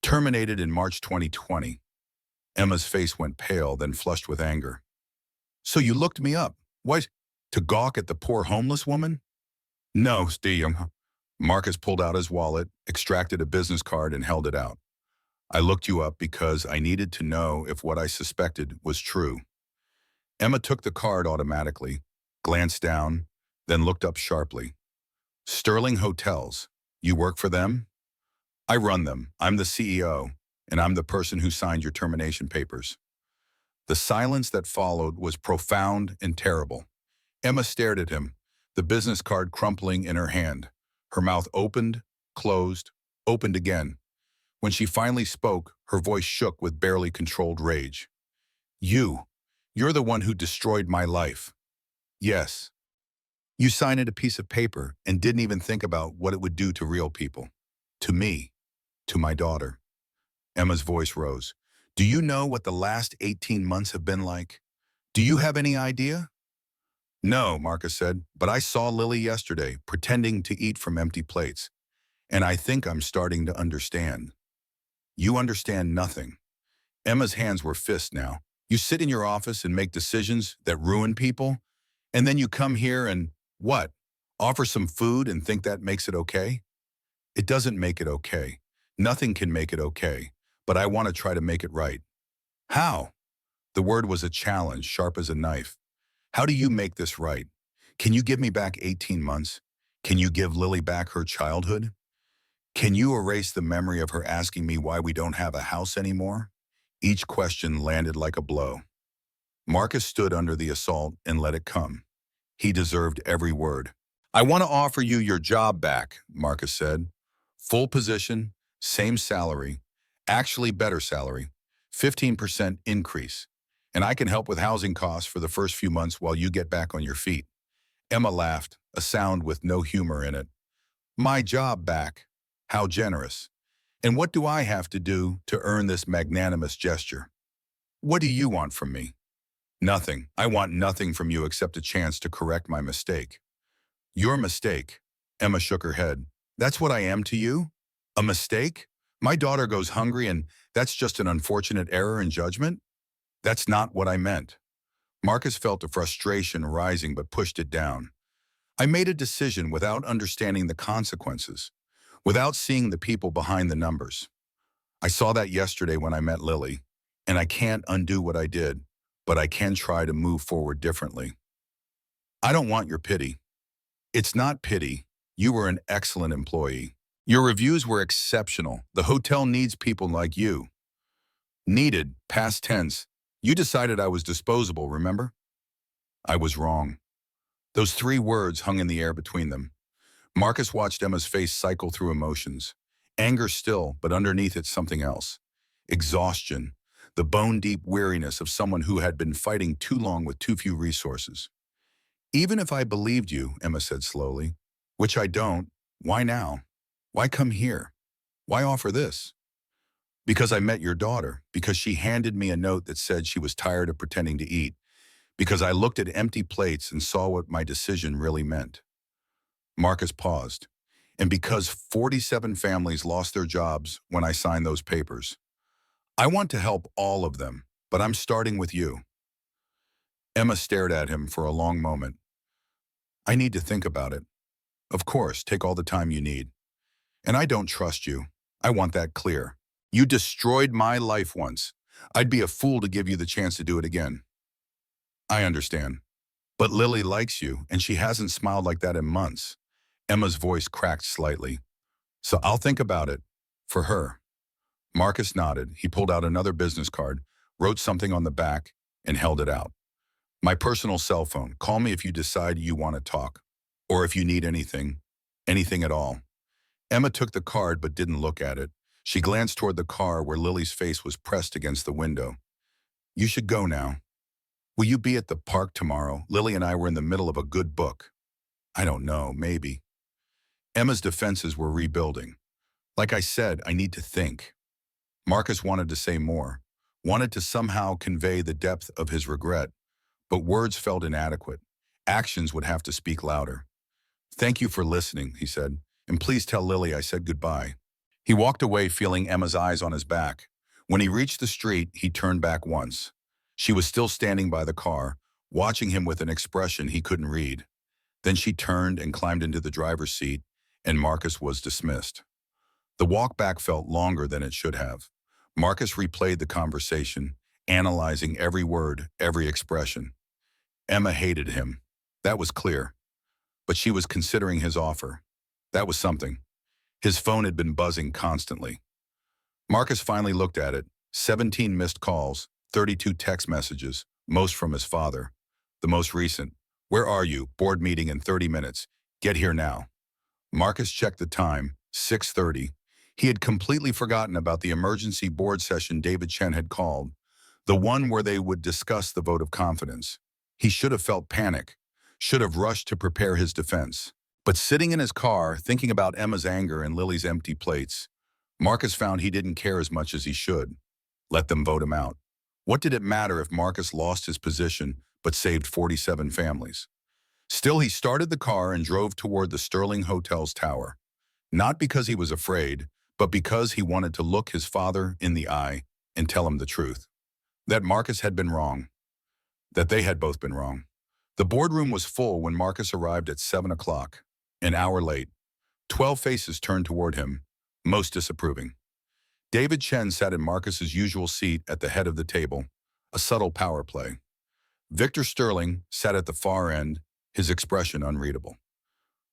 Terminated in March 2020. Emma's face went pale, then flushed with anger. So you looked me up. What? To gawk at the poor homeless woman? No, Steve. Marcus pulled out his wallet, extracted a business card, and held it out. I looked you up because I needed to know if what I suspected was true. Emma took the card automatically, glanced down, then looked up sharply. Sterling Hotels. You work for them? I run them. I'm the CEO, and I'm the person who signed your termination papers. The silence that followed was profound and terrible. Emma stared at him, the business card crumpling in her hand. Her mouth opened, closed, opened again. When she finally spoke, her voice shook with barely controlled rage. You're the one who destroyed my life. Yes. You signed a piece of paper and didn't even think about what it would do to real people. To me. To my daughter. Emma's voice rose. Do you know what the last 18 months have been like? Do you have any idea? No, Marcus said, but I saw Lily yesterday, pretending to eat from empty plates. And I think I'm starting to understand. You understand nothing. Emma's hands were fists now. You sit in your office and make decisions that ruin people, and then you come here and, what? Offer some food and think that makes it okay? It doesn't make it okay. Nothing can make it okay, but I want to try to make it right. How? The word was a challenge, sharp as a knife. How do you make this right? Can you give me back 18 months? Can you give Lily back her childhood? Can you erase the memory of her asking me why we don't have a house anymore? Each question landed like a blow. Marcus stood under the assault and let it come. He deserved every word. I want to offer you your job back, Marcus said. Full position, same salary, actually better salary, 15% increase. And I can help with housing costs for the first few months while you get back on your feet. Emma laughed, a sound with no humor in it. My job back. How generous. And what do I have to do to earn this magnanimous gesture? What do you want from me? Nothing. I want nothing from you except a chance to correct my mistake. Your mistake. Emma shook her head. That's what I am to you? A mistake? My daughter goes hungry and that's just an unfortunate error in judgment? That's not what I meant. Marcus felt a frustration rising but pushed it down. I made a decision without understanding the consequences, without seeing the people behind the numbers. I saw that yesterday when I met Lily, and I can't undo what I did, but I can try to move forward differently. I don't want your pity. It's not pity. You were an excellent employee. Your reviews were exceptional. The hotel needs people like you. Needed, past tense. You decided I was disposable, remember? I was wrong. Those three words hung in the air between them. Marcus watched Emma's face cycle through emotions. Anger still, but underneath it something else. Exhaustion, the bone-deep weariness of someone who had been fighting too long with too few resources. Even if I believed you, Emma said slowly, which I don't, why now? Why come here? Why offer this? Because I met your daughter, because she handed me a note that said she was tired of pretending to eat, because I looked at empty plates and saw what my decision really meant. Marcus paused. And because 47 families lost their jobs when I signed those papers. I want to help all of them, but I'm starting with you. Emma stared at him for a long moment. I need to think about it. Of course, take all the time you need. And I don't trust you. I want that clear. You destroyed my life once. I'd be a fool to give you the chance to do it again. I understand. But Lily likes you, and she hasn't smiled like that in months. Emma's voice cracked slightly. So I'll think about it. For her. Marcus nodded. He pulled out another business card, wrote something on the back, and held it out. My personal cell phone. Call me if you decide you want to talk. Or if you need anything. Anything at all. Emma took the card but didn't look at it. She glanced toward the car where Lily's face was pressed against the window. You should go now. Will you be at the park tomorrow? Lily and I were in the middle of a good book. I don't know, maybe. Emma's defenses were rebuilding. Like I said, I need to think. Marcus wanted to say more, wanted to somehow convey the depth of his regret, but words felt inadequate. Actions would have to speak louder. Thank you for listening, he said, and please tell Lily I said goodbye. He walked away feeling Emma's eyes on his back. When he reached the street, he turned back once. She was still standing by the car, watching him with an expression he couldn't read. Then she turned and climbed into the driver's seat, and Marcus was dismissed. The walk back felt longer than it should have. Marcus replayed the conversation, analyzing every word, every expression. Emma hated him. That was clear. But she was considering his offer. That was something. His phone had been buzzing constantly. Marcus finally looked at it. 17 missed calls, 32 text messages, most from his father. The most recent, "Where are you? Board meeting in 30 minutes. Get here now." Marcus checked the time, 6:30. He had completely forgotten about the emergency board session David Chen had called, the one where they would discuss the vote of confidence. He should have felt panic, should have rushed to prepare his defense. But sitting in his car, thinking about Emma's anger and Lily's empty plates, Marcus found he didn't care as much as he should. Let them vote him out. What did it matter if Marcus lost his position but saved 47 families? Still, he started the car and drove toward the Sterling Hotel's tower. Not because he was afraid, but because he wanted to look his father in the eye and tell him the truth. That Marcus had been wrong. That they had both been wrong. The boardroom was full when Marcus arrived at 7 o'clock, an hour late. 12 faces turned toward him, most disapproving. David Chen sat in Marcus's usual seat at the head of the table, a subtle power play. Victor Sterling sat at the far end, his expression unreadable.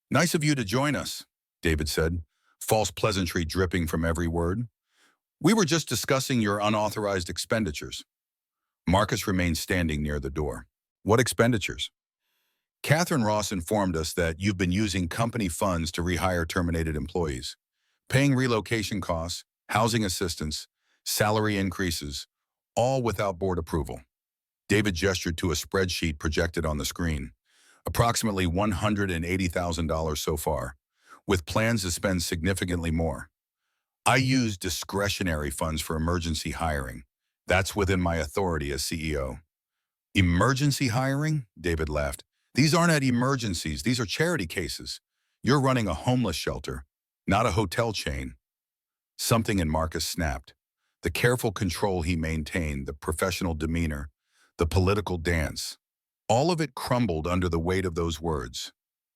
"Nice of you to join us," David said, false pleasantry dripping from every word. "We were just discussing your unauthorized expenditures." Marcus remained standing near the door. "What expenditures?" "Catherine Ross informed us that you've been using company funds to rehire terminated employees, paying relocation costs, housing assistance, salary increases, all without board approval." David gestured to a spreadsheet projected on the screen. "Approximately $180,000 so far, with plans to spend significantly more. I use discretionary funds for emergency hiring. That's within my authority as CEO." "Emergency hiring?" David laughed. "These aren't at emergencies, these are charity cases. You're running a homeless shelter, not a hotel chain." Something in Marcus snapped. The careful control he maintained, the professional demeanor, the political dance. All of it crumbled under the weight of those words.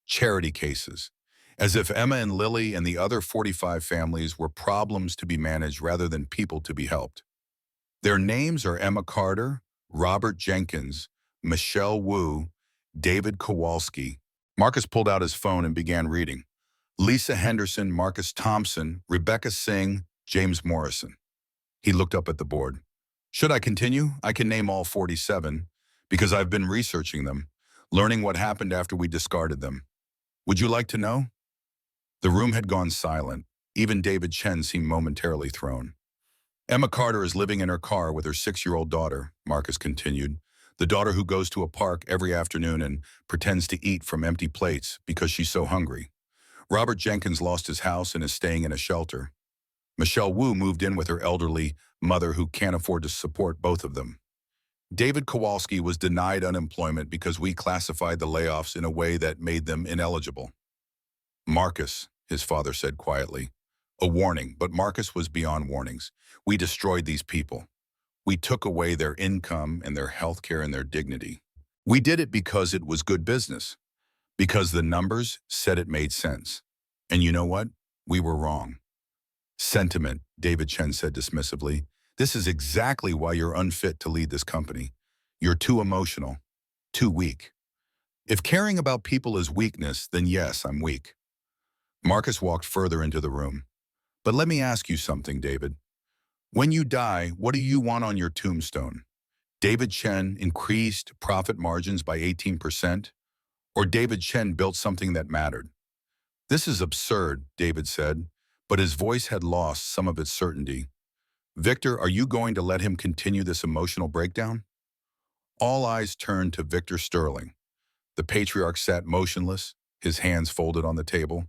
Charity cases. As if Emma and Lily and the other 45 families were problems to be managed rather than people to be helped. Their names are Emma Carter, Robert Jenkins, Michelle Wu, David Kowalski. Marcus pulled out his phone and began reading. Lisa Henderson, Marcus Thompson, Rebecca Singh, James Morrison. He looked up at the board. "Should I continue? I can name all 47, because I've been researching them, learning what happened after we discarded them. Would you like to know?" The room had gone silent. Even David Chen seemed momentarily thrown. "Emma Carter is living in her car with her 6-year-old daughter," Marcus continued. "The daughter who goes to a park every afternoon and pretends to eat from empty plates because she's so hungry. Robert Jenkins lost his house and is staying in a shelter. Michelle Wu moved in with her elderly mother who can't afford to support both of them. David Kowalski was denied unemployment because we classified the layoffs in a way that made them ineligible." "Marcus," his father said quietly. "A warning, but Marcus was beyond warnings. We destroyed these people. We took away their income and their health care and their dignity. We did it because it was good business, because the numbers said it made sense. And you know what? We were wrong." "Sentiment," David Chen said dismissively. "This is exactly why you're unfit to lead this company. You're too emotional, too weak. If caring about people is weakness, then yes, I'm weak." Marcus walked further into the room. "But let me ask you something, David. When you die, what do you want on your tombstone? David Chen increased profit margins by 18%? Or David Chen built something that mattered?" "This is absurd," David said, but his voice had lost some of its certainty. "Victor, are you going to let him continue this emotional breakdown?" All eyes turned to Victor Sterling. The patriarch sat motionless, his hands folded on the table,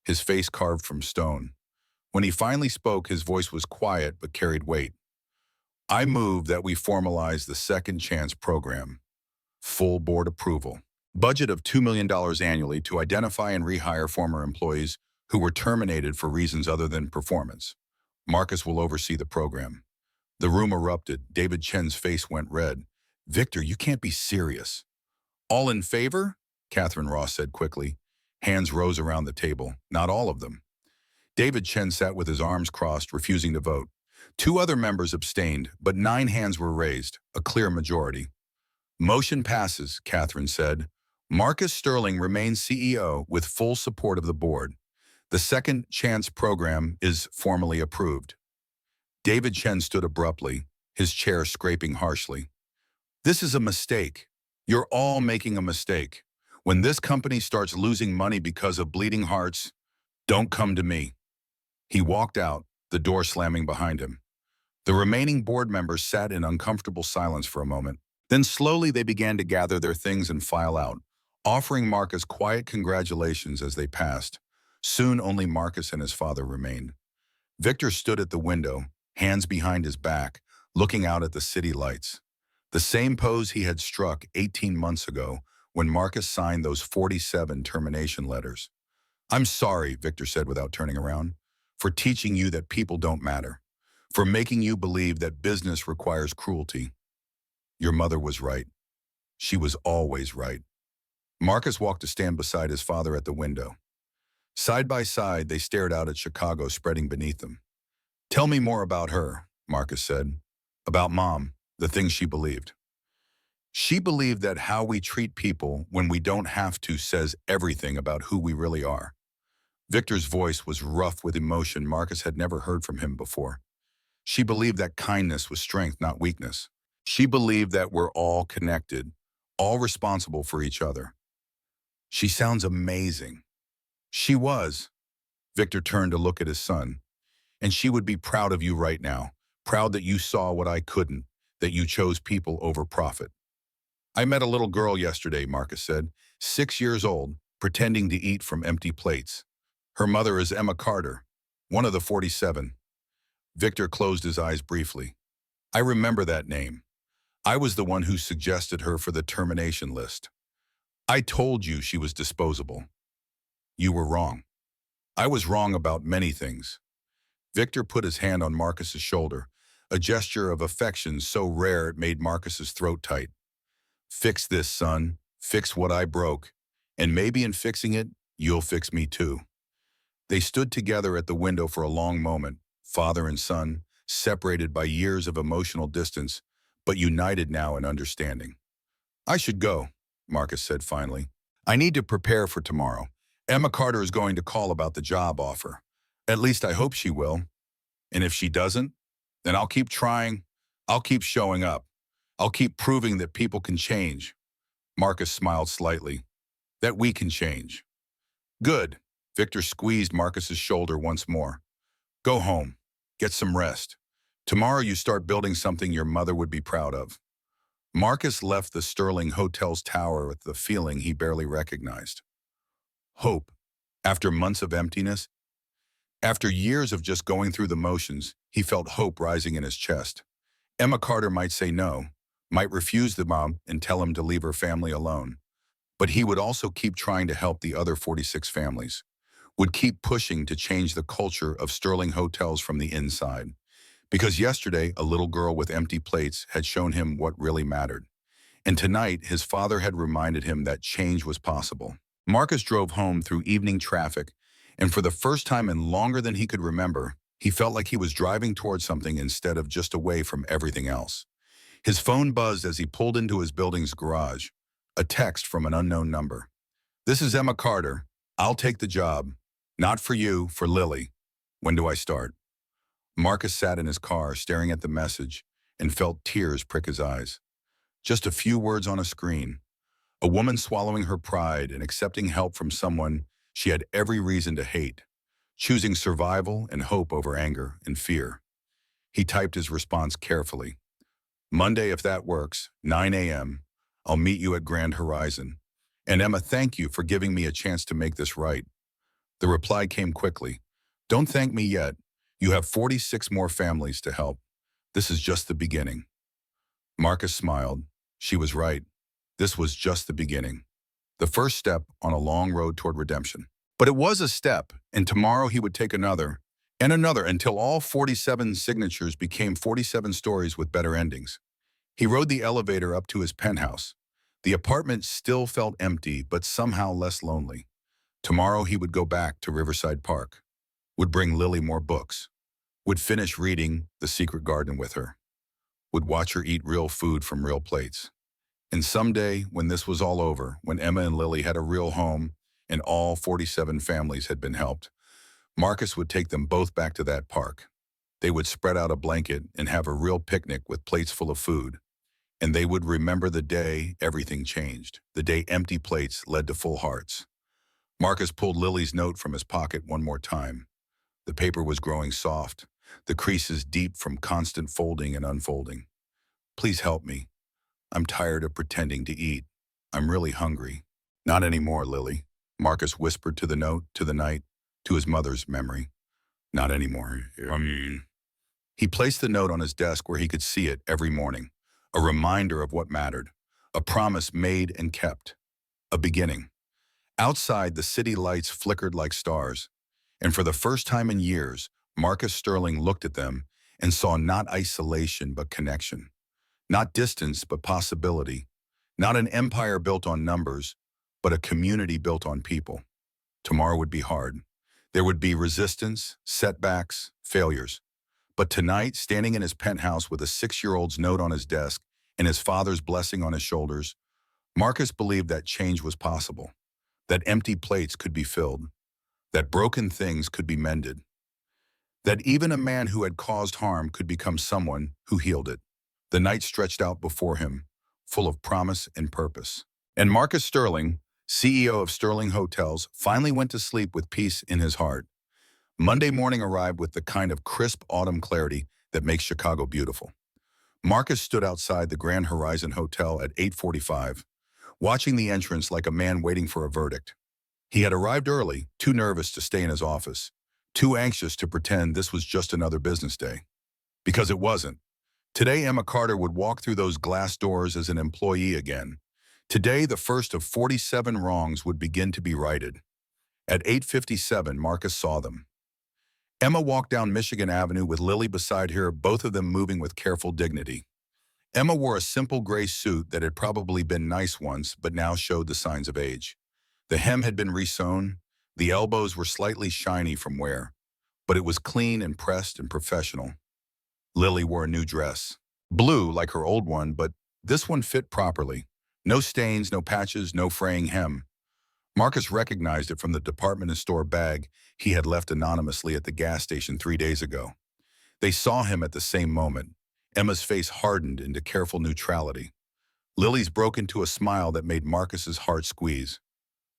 his face carved from stone. When he finally spoke, his voice was quiet but carried weight. "I move that we formalize the Second Chance program. Full board approval. Budget of $2 million annually to identify and rehire former employees who were terminated for reasons other than performance. Marcus will oversee the program." The room erupted. David Chen's face went red. "Victor, you can't be serious." "All in favor?" Catherine Ross said quickly. Hands rose around the table. Not all of them. David Chen sat with his arms crossed, refusing to vote. 2 other members abstained, but 9 hands were raised, a clear majority. "Motion passes," Catherine said. "Marcus Sterling remains CEO with full support of the board. The Second Chance program is formally approved." David Chen stood abruptly, his chair scraping harshly. "This is a mistake. You're all making a mistake. When this company starts losing money because of bleeding hearts, don't come to me." He walked out, the door slamming behind him. The remaining board members sat in uncomfortable silence for a moment. Then slowly they began to gather their things and file out, offering Marcus quiet congratulations as they passed. Soon only Marcus and his father remained. Victor stood at the window, hands behind his back, looking out at the city lights. The same pose he had struck 18 months ago when Marcus signed those 47 termination letters. "I'm sorry," Victor said without turning around, "for teaching you that people don't matter, for making you believe that business requires cruelty. Your mother was right. She was always right." Marcus walked to stand beside his father at the window. Side by side, they stared out at Chicago spreading beneath them. "Tell me more about her," Marcus said. "About Mom, the things she believed." She believed that how we treat people when we don't have to says everything about who we really are. Victor's voice was rough with emotion Marcus had never heard from him before. She believed that kindness was strength, not weakness. She believed that we're all connected, all responsible for each other. She sounds amazing. She was. Victor turned to look at his son. And she would be proud of you right now, proud that you saw what I couldn't, that you chose people over profit. I met a little girl yesterday, Marcus said, 6 years old, pretending to eat from empty plates. Her mother is Emma Carter, one of the 47. Victor closed his eyes briefly. I remember that name. I was the one who suggested her for the termination list. I told you she was disposable. You were wrong. I was wrong about many things. Victor put his hand on Marcus's shoulder, a gesture of affection so rare it made Marcus's throat tight. Fix this, son. Fix what I broke. And maybe in fixing it, you'll fix me too. They stood together at the window for a long moment, father and son, separated by years of emotional distance, but united now in understanding. I should go, Marcus said finally. I need to prepare for tomorrow. Emma Carter is going to call about the job offer. At least I hope she will. And if she doesn't, then I'll keep trying. I'll keep showing up. I'll keep proving that people can change. Marcus smiled slightly. That we can change. Good. Victor squeezed Marcus's shoulder once more. Go home. Get some rest. Tomorrow you start building something your mother would be proud of. Marcus left the Sterling Hotel's tower with the feeling he barely recognized. Hope. After months of emptiness, after years of just going through the motions, he felt hope rising in his chest. Emma Carter might say no, might refuse the mom and tell him to leave her family alone. But he would also keep trying to help the other 46 families, would keep pushing to change the culture of Sterling Hotels from the inside. Because yesterday, a little girl with empty plates had shown him what really mattered. And tonight, his father had reminded him that change was possible. Marcus drove home through evening traffic, and for the first time in longer than he could remember, he felt like he was driving towards something instead of just away from everything else. His phone buzzed as he pulled into his building's garage. A text from an unknown number. This is Emma Carter. I'll take the job. Not for you, for Lily. When do I start? Marcus sat in his car, staring at the message, and felt tears prick his eyes. Just a few words on a screen. A woman swallowing her pride and accepting help from someone she had every reason to hate, choosing survival and hope over anger and fear. He typed his response carefully. Monday, if that works, 9 a.m. I'll meet you at Grand Horizon. And Emma, thank you for giving me a chance to make this right. The reply came quickly. Don't thank me yet. You have 46 more families to help. This is just the beginning. Marcus smiled. She was right. This was just the beginning. The first step on a long road toward redemption. But it was a step, and tomorrow he would take another, and another, until all 47 signatures became 47 stories with better endings. He rode the elevator up to his penthouse. The apartment still felt empty, but somehow less lonely. Tomorrow he would go back to Riverside Park, would bring Lily more books, would finish reading The Secret Garden with her, would watch her eat real food from real plates. And someday, when this was all over, when Emma and Lily had a real home and all 47 families had been helped, Marcus would take them both back to that park. They would spread out a blanket and have a real picnic with plates full of food. And they would remember the day everything changed, the day empty plates led to full hearts. Marcus pulled Lily's note from his pocket one more time. The paper was growing soft, the creases deep from constant folding and unfolding. Please help me. I'm tired of pretending to eat. I'm really hungry. Not anymore, Lily. Marcus whispered to the note, to the night, to his mother's memory. Not anymore. He placed the note on his desk where he could see it every morning. A reminder of what mattered. A promise made and kept. A beginning. Outside, the city lights flickered like stars. And for the first time in years, Marcus Sterling looked at them and saw not isolation but connection. Not distance but possibility. Not an empire built on numbers, but a community built on people. Tomorrow would be hard. There would be resistance, setbacks, failures. But tonight, standing in his penthouse with a 6-year-old's note on his desk and his father's blessing on his shoulders, Marcus believed that change was possible, that empty plates could be filled, that broken things could be mended, that even a man who had caused harm could become someone who healed it. The night stretched out before him, full of promise and purpose. And Marcus Sterling, CEO of Sterling Hotels, finally went to sleep with peace in his heart. Monday morning arrived with the kind of crisp autumn clarity that makes Chicago beautiful. Marcus stood outside the Grand Horizon Hotel at 8:45, watching the entrance like a man waiting for a verdict. He had arrived early, too nervous to stay in his office, too anxious to pretend this was just another business day. Because it wasn't. Today, Emma Carter would walk through those glass doors as an employee again. Today, the first of 47 wrongs would begin to be righted. At 8:57, Marcus saw them. Emma walked down Michigan Avenue with Lily beside her, both of them moving with careful dignity. Emma wore a simple gray suit that had probably been nice once, but now showed the signs of age. The hem had been resewn, the elbows were slightly shiny from wear, but it was clean and pressed and professional. Lily wore a new dress. Blue, like her old one, but this one fit properly. No stains, no patches, no fraying hem. Marcus recognized it from the department store bag he had left anonymously at the gas station 3 days ago. They saw him at the same moment. Emma's face hardened into careful neutrality. Lily's broke into a smile that made Marcus's heart squeeze.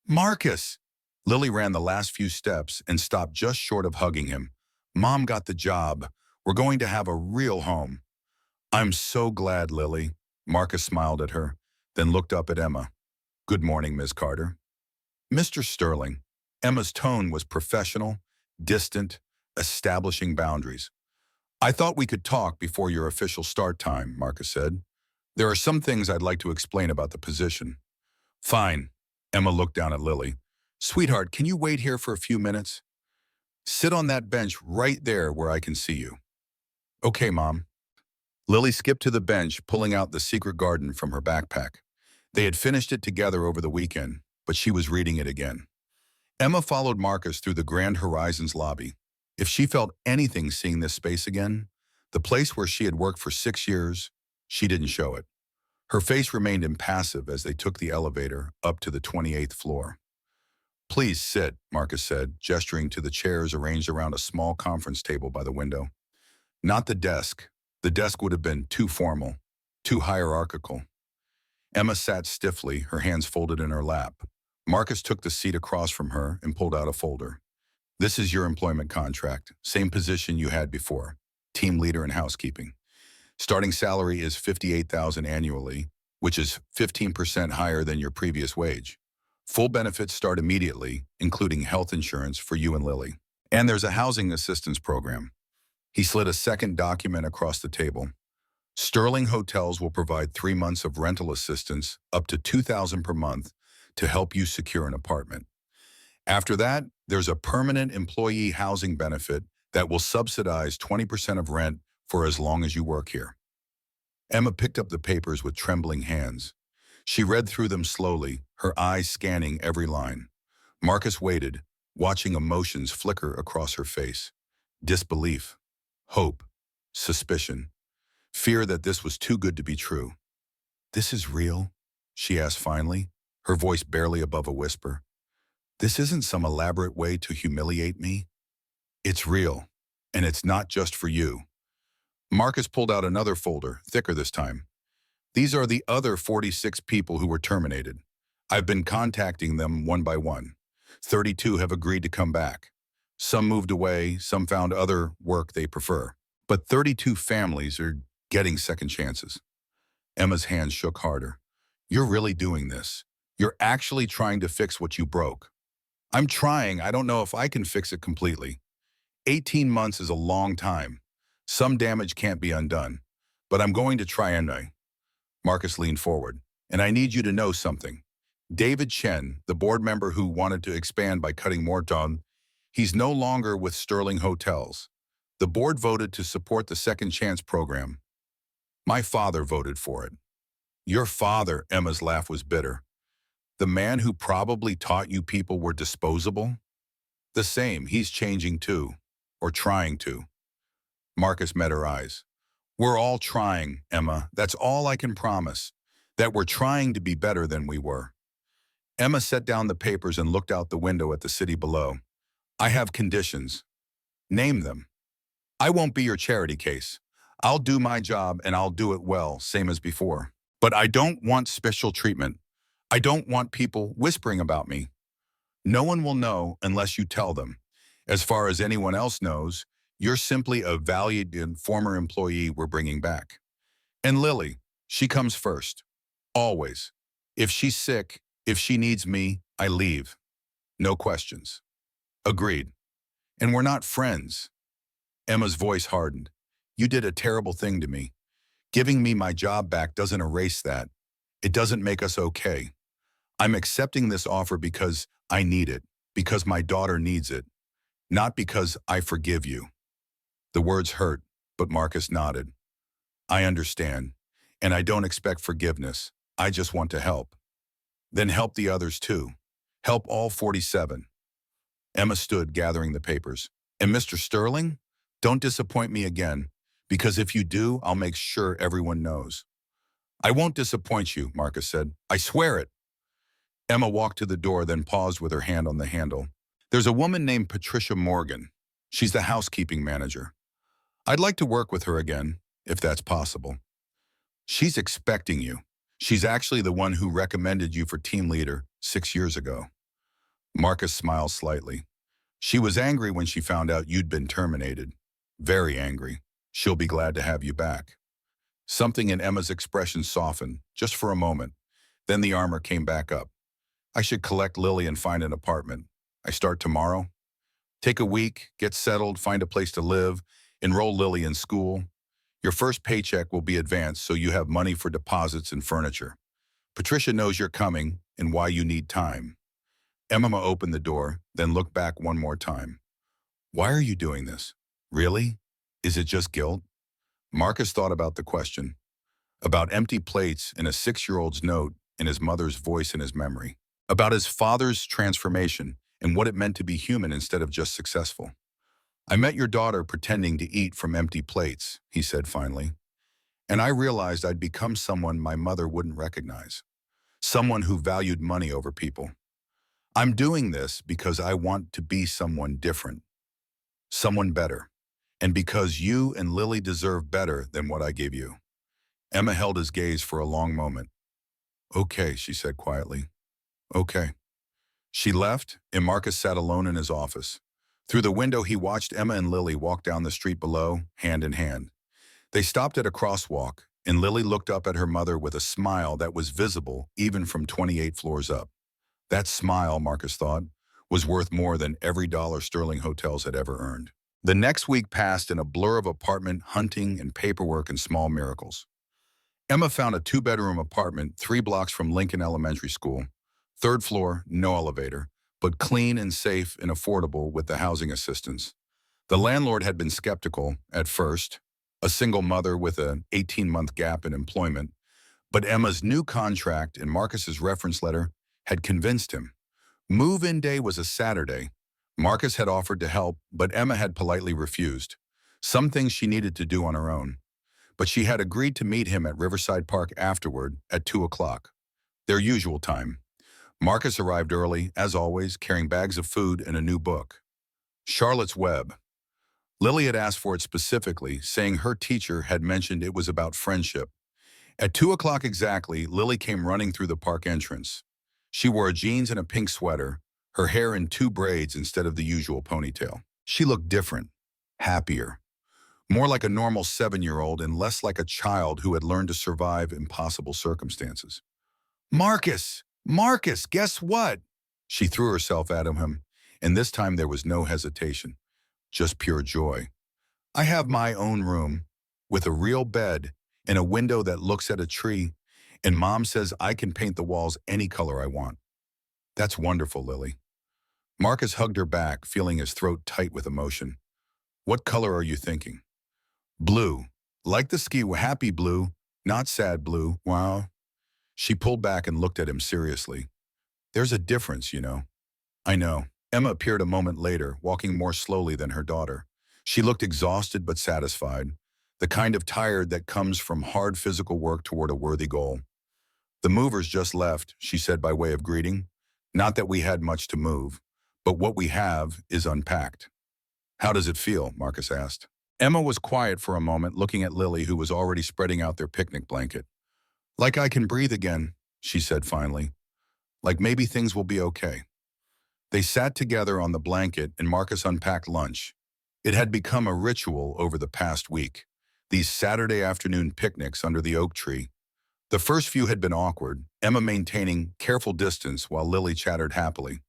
Marcus! Lily ran the last few steps and stopped just short of hugging him. Mom got the job. We're going to have a real home. I'm so glad, Lily. Marcus smiled at her, then looked up at Emma. Good morning, Ms. Carter. Mr. Sterling. Emma's tone was professional, distant, establishing boundaries. I thought we could talk before your official start time, Marcus said. There are some things I'd like to explain about the position. Fine. Emma looked down at Lily. Sweetheart, can you wait here for a few minutes? Sit on that bench right there where I can see you. Okay, Mom. Lily skipped to the bench, pulling out The Secret Garden from her backpack. They had finished it together over the weekend, but she was reading it again. Emma followed Marcus through the Grand Horizons lobby. If she felt anything seeing this space again, the place where she had worked for 6 years, she didn't show it. Her face remained impassive as they took the elevator up to the 28th floor. Please sit, Marcus said, gesturing to the chairs arranged around a small conference table by the window. Not the desk. The desk would have been too formal, too hierarchical. Emma sat stiffly, her hands folded in her lap. Marcus took the seat across from her and pulled out a folder. This is your employment contract, same position you had before, team leader in housekeeping. Starting salary is $58,000 annually, which is 15% higher than your previous wage. Full benefits start immediately, including health insurance for you and Lily. And there's a housing assistance program. He slid a second document across the table. Sterling Hotels will provide 3 months of rental assistance, up to $2,000 per month, to help you secure an apartment. After that, there's a permanent employee housing benefit that will subsidize 20% of rent for as long as you work here. Emma picked up the papers with trembling hands. She read through them slowly, her eyes scanning every line. Marcus waited, watching emotions flicker across her face. Disbelief, hope, suspicion, fear that this was too good to be true. This is real? She asked finally, her voice barely above a whisper. This isn't some elaborate way to humiliate me. It's real, and it's not just for you. Marcus pulled out another folder, thicker this time. These are the other 46 people who were terminated. I've been contacting them one by one. 32 have agreed to come back. Some moved away, some found other work they prefer. But 32 families are getting second chances. Emma's hands shook harder. You're really doing this. You're actually trying to fix what you broke. I'm trying. I don't know if I can fix it completely. 18 months is a long time. Some damage can't be undone. But I'm going to try anyway. Marcus leaned forward. And I need you to know something. David Chen, the board member who wanted to expand by cutting more down, he's no longer with Sterling Hotels. The board voted to support the Second Chance program. My father voted for it. Your father, Emma's laugh was bitter. The man who probably taught you people were disposable? The same, he's changing too, or trying to. Marcus met her eyes. We're all trying, Emma. That's all I can promise. That we're trying to be better than we were. Emma set down the papers and looked out the window at the city below. I have conditions. Name them. I won't be your charity case. I'll do my job and I'll do it well, same as before. But I don't want special treatment. I don't want people whispering about me. No one will know unless you tell them. As far as anyone else knows, you're simply a valued and former employee we're bringing back. And Lily, she comes first. Always. If she's sick, if she needs me, I leave. No questions. Agreed. And we're not friends. Emma's voice hardened. You did a terrible thing to me. Giving me my job back doesn't erase that. It doesn't make us okay. I'm accepting this offer because I need it, because my daughter needs it, not because I forgive you. The words hurt, but Marcus nodded. I understand, and I don't expect forgiveness. I just want to help. Then help the others too. Help all 47. Emma stood, gathering the papers. And Mr. Sterling, don't disappoint me again, because if you do, I'll make sure everyone knows. I won't disappoint you, Marcus said. I swear it. Emma walked to the door, then paused with her hand on the handle. There's a woman named Patricia Morgan. She's the housekeeping manager. I'd like to work with her again, if that's possible. She's expecting you. She's actually the one who recommended you for team leader 6 years ago. Marcus smiled slightly. She was angry when she found out you'd been terminated. Very angry. She'll be glad to have you back. Something in Emma's expression softened, just for a moment. Then the armor came back up. I should collect Lily and find an apartment. I start tomorrow. Take a week, get settled, find a place to live, enroll Lily in school. Your first paycheck will be advanced so you have money for deposits and furniture. Patricia knows you're coming and why you need time. Emma opened the door, then looked back one more time. Why are you doing this? Really? Is it just guilt? Marcus thought about the question, about empty plates and a 6-year-old's note and his mother's voice in his memory, about his father's transformation and what it meant to be human instead of just successful. I met your daughter pretending to eat from empty plates, he said finally, and I realized I'd become someone my mother wouldn't recognize, someone who valued money over people. I'm doing this because I want to be someone different, someone better, and because you and Lily deserve better than what I gave you. Emma held his gaze for a long moment. Okay, she said quietly. Okay. She left, and Marcus sat alone in his office. Through the window, he watched Emma and Lily walk down the street below, hand in hand. They stopped at a crosswalk, and Lily looked up at her mother with a smile that was visible even from 28 floors up. That smile, Marcus thought, was worth more than every dollar Sterling Hotels had ever earned. The next week passed in a blur of apartment hunting and paperwork and small miracles. Emma found a 2-bedroom apartment 3 blocks from Lincoln Elementary School. 3rd floor, no elevator, but clean and safe and affordable with the housing assistance. The landlord had been skeptical at first, a single mother with an 18-month gap in employment, but Emma's new contract and Marcus's reference letter had convinced him. Move-in day was a Saturday. Marcus had offered to help, but Emma had politely refused. Some things she needed to do on her own. But she had agreed to meet him at Riverside Park afterward at 2 o'clock, their usual time. Marcus arrived early, as always, carrying bags of food and a new book, Charlotte's Web. Lily had asked for it specifically, saying her teacher had mentioned it was about friendship. At 2 o'clock exactly, Lily came running through the park entrance. She wore jeans and a pink sweater, her hair in 2 braids instead of the usual ponytail. She looked different, happier, more like a normal 7-year-old and less like a child who had learned to survive impossible circumstances. Marcus! Marcus, guess what? She threw herself at him, and this time there was no hesitation, just pure joy. I have my own room, with a real bed and a window that looks at a tree, and Mom says I can paint the walls any color I want. That's wonderful, Lily. Marcus hugged her back, feeling his throat tight with emotion. What color are you thinking? Blue. Like the ski, happy blue, not sad blue. Wow. She pulled back and looked at him seriously. There's a difference, you know. I know. Emma appeared a moment later, walking more slowly than her daughter. She looked exhausted but satisfied. the kind of tired that comes from hard physical work toward a worthy goal. The movers just left, she said by way of greeting. Not that we had much to move, but what we have is unpacked. How does it feel? Marcus asked. Emma was quiet for a moment, looking at Lily, who was already spreading out their picnic blanket. Like I can breathe again, she said finally. Like maybe things will be okay. They sat together on the blanket and Marcus unpacked lunch. It had become a ritual over the past week. These Saturday afternoon picnics under the oak tree. The first few had been awkward, Emma maintaining careful distance while Lily chattered happily.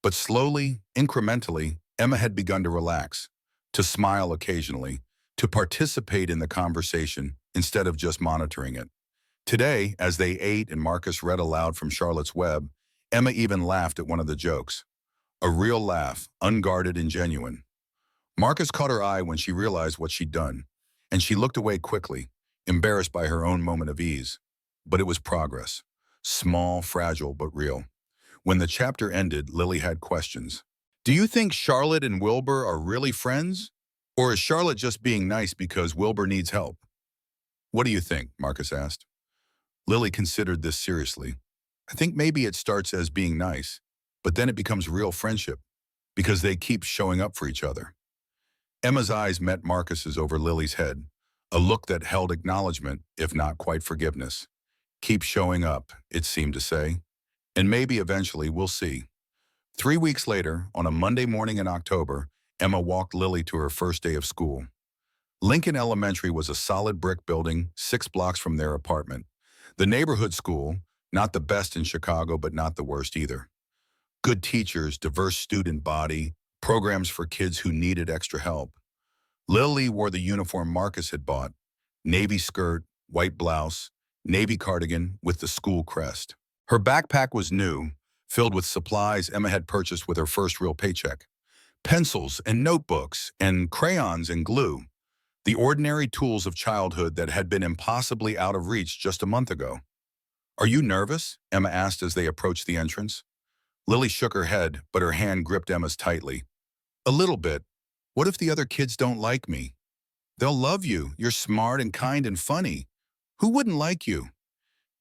But slowly, incrementally, Emma had begun to relax, to smile occasionally, to participate in the conversation instead of just monitoring it. Today, as they ate and Marcus read aloud from Charlotte's Web, Emma even laughed at one of the jokes. A real laugh, unguarded and genuine. Marcus caught her eye when she realized what she'd done, and she looked away quickly, embarrassed by her own moment of ease. But it was progress. Small, fragile, but real. When the chapter ended, Lily had questions. Do you think Charlotte and Wilbur are really friends? Or is Charlotte just being nice because Wilbur needs help? What do you think? Marcus asked. Lily considered this seriously. I think maybe it starts as being nice, but then it becomes real friendship, because they keep showing up for each other. Emma's eyes met Marcus's over Lily's head, a look that held acknowledgement, if not quite forgiveness. Keep showing up, it seemed to say. And maybe eventually we'll see. 3 weeks later, on a Monday morning in October, Emma walked Lily to her first day of school. Lincoln Elementary was a solid brick building 6 blocks from their apartment. The neighborhood school, not the best in Chicago, but not the worst either. Good teachers, diverse student body, programs for kids who needed extra help. Lily wore the uniform Marcus had bought. Navy skirt, white blouse, navy cardigan with the school crest. Her backpack was new, filled with supplies Emma had purchased with her first real paycheck. Pencils and notebooks and crayons and glue. The ordinary tools of childhood that had been impossibly out of reach just a month ago. Are you nervous? Emma asked as they approached the entrance. Lily shook her head, but her hand gripped Emma's tightly. A little bit. What if the other kids don't like me? They'll love you. You're smart and kind and funny. Who wouldn't like you?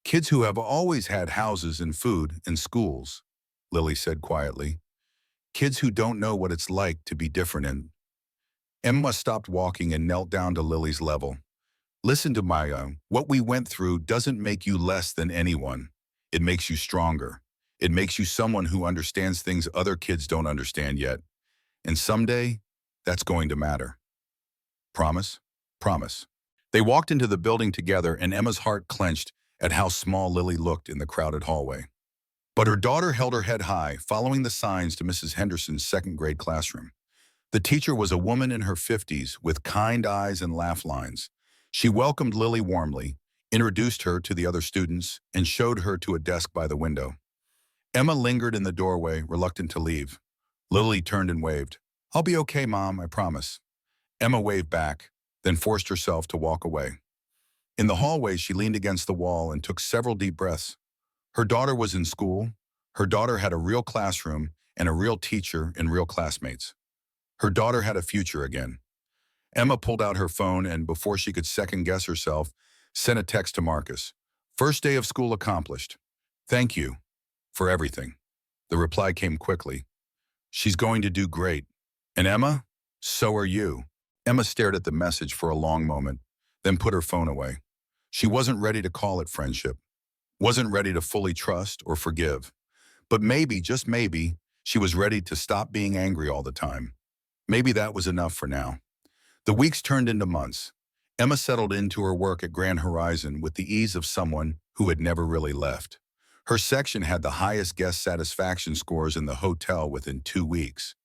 Kids who have always had houses and food and schools, Lily said quietly. Kids who don't know what it's like to be different and... Emma stopped walking and knelt down to Lily's level. Listen to Maya, what we went through doesn't make you less than anyone. It makes you stronger. It makes you someone who understands things other kids don't understand yet. And someday, that's going to matter. Promise? Promise. They walked into the building together and Emma's heart clenched at how small Lily looked in the crowded hallway. But her daughter held her head high, following the signs to Mrs. Henderson's second-grade classroom. The teacher was a woman in her 50s with kind eyes and laugh lines. She welcomed Lily warmly, introduced her to the other students, and showed her to a desk by the window. Emma lingered in the doorway, reluctant to leave. Lily turned and waved. I'll be okay, Mom, I promise. Emma waved back, then forced herself to walk away. In the hallway, she leaned against the wall and took several deep breaths. Her daughter was in school. Her daughter had a real classroom and a real teacher and real classmates. Her daughter had a future again. Emma pulled out her phone and, before she could second-guess herself, sent a text to Marcus. First day of school accomplished. Thank you for everything. The reply came quickly. She's going to do great. And Emma, so are you. Emma stared at the message for a long moment, then put her phone away. She wasn't ready to call it friendship. Wasn't ready to fully trust or forgive. But maybe, just maybe, she was ready to stop being angry all the time. Maybe that was enough for now. The weeks turned into months. Emma settled into her work at Grand Horizon with the ease of someone who had never really left. Her section had the highest guest satisfaction scores in the hotel within 2 weeks.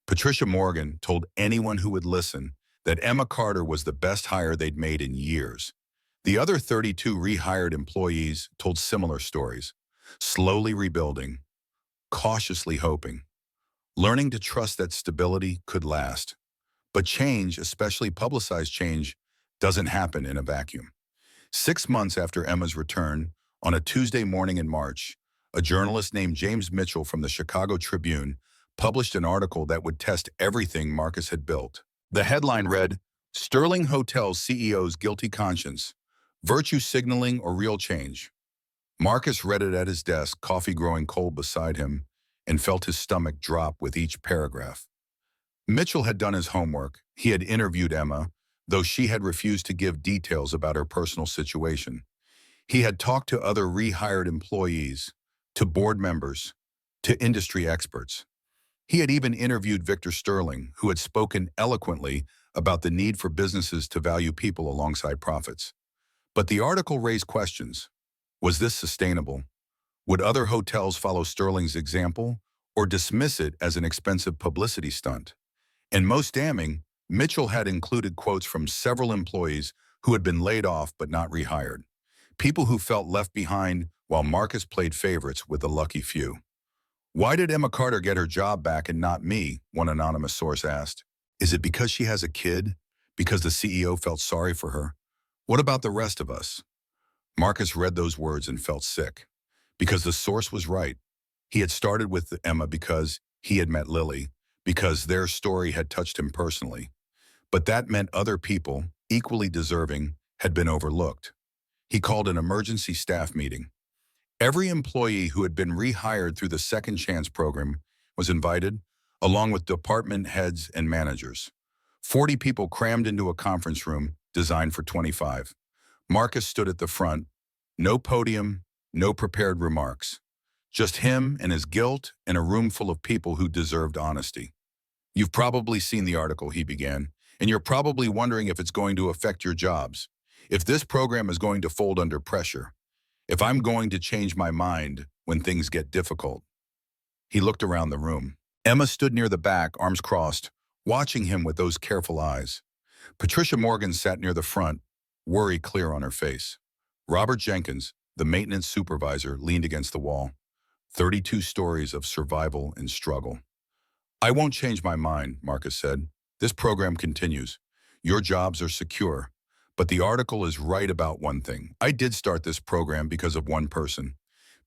Patricia Morgan told anyone who would listen that Emma Carter was the best hire they'd made in years. The other 32 rehired employees told similar stories, slowly rebuilding, cautiously hoping, learning to trust that stability could last. But change, especially publicized change, doesn't happen in a vacuum. 6 months after Emma's return, on a Tuesday morning in March, a journalist named James Mitchell from the Chicago Tribune published an article that would test everything Marcus had built. The headline read, Sterling Hotel CEO's guilty conscience. Virtue signaling or real change? Marcus read it at his desk, coffee growing cold beside him, and felt his stomach drop with each paragraph. Mitchell had done his homework. He had interviewed Emma, though she had refused to give details about her personal situation. He had talked to other rehired employees, to board members, to industry experts. He had even interviewed Victor Sterling, who had spoken eloquently about the need for businesses to value people alongside profits. But the article raised questions. Was this sustainable? Would other hotels follow Sterling's example or dismiss it as an expensive publicity stunt? And most damning, Mitchell had included quotes from several employees who had been laid off but not rehired. People who felt left behind while Marcus played favorites with the lucky few. Why did Emma Carter get her job back and not me? One anonymous source asked. Is it because she has a kid? Because the CEO felt sorry for her? What about the rest of us? Marcus read those words and felt sick. Because the source was right. He had started with Emma because he had met Lily, because their story had touched him personally. But that meant other people, equally deserving, had been overlooked. He called an emergency staff meeting. Every employee who had been rehired through the Second Chance program was invited, along with department heads and managers. 40 people crammed into a conference room designed for 25. Marcus stood at the front. No podium, no prepared remarks. Just him and his guilt and a room full of people who deserved honesty. You've probably seen the article, he began, and you're probably wondering if it's going to affect your jobs, if this program is going to fold under pressure, if I'm going to change my mind when things get difficult. He looked around the room. Emma stood near the back, arms crossed, watching him with those careful eyes. Patricia Morgan sat near the front, worry clear on her face. Robert Jenkins, the maintenance supervisor, leaned against the wall. 32 stories of survival and struggle. I won't change my mind, Marcus said. This program continues. Your jobs are secure. But the article is right about one thing. I did start this program because of one person.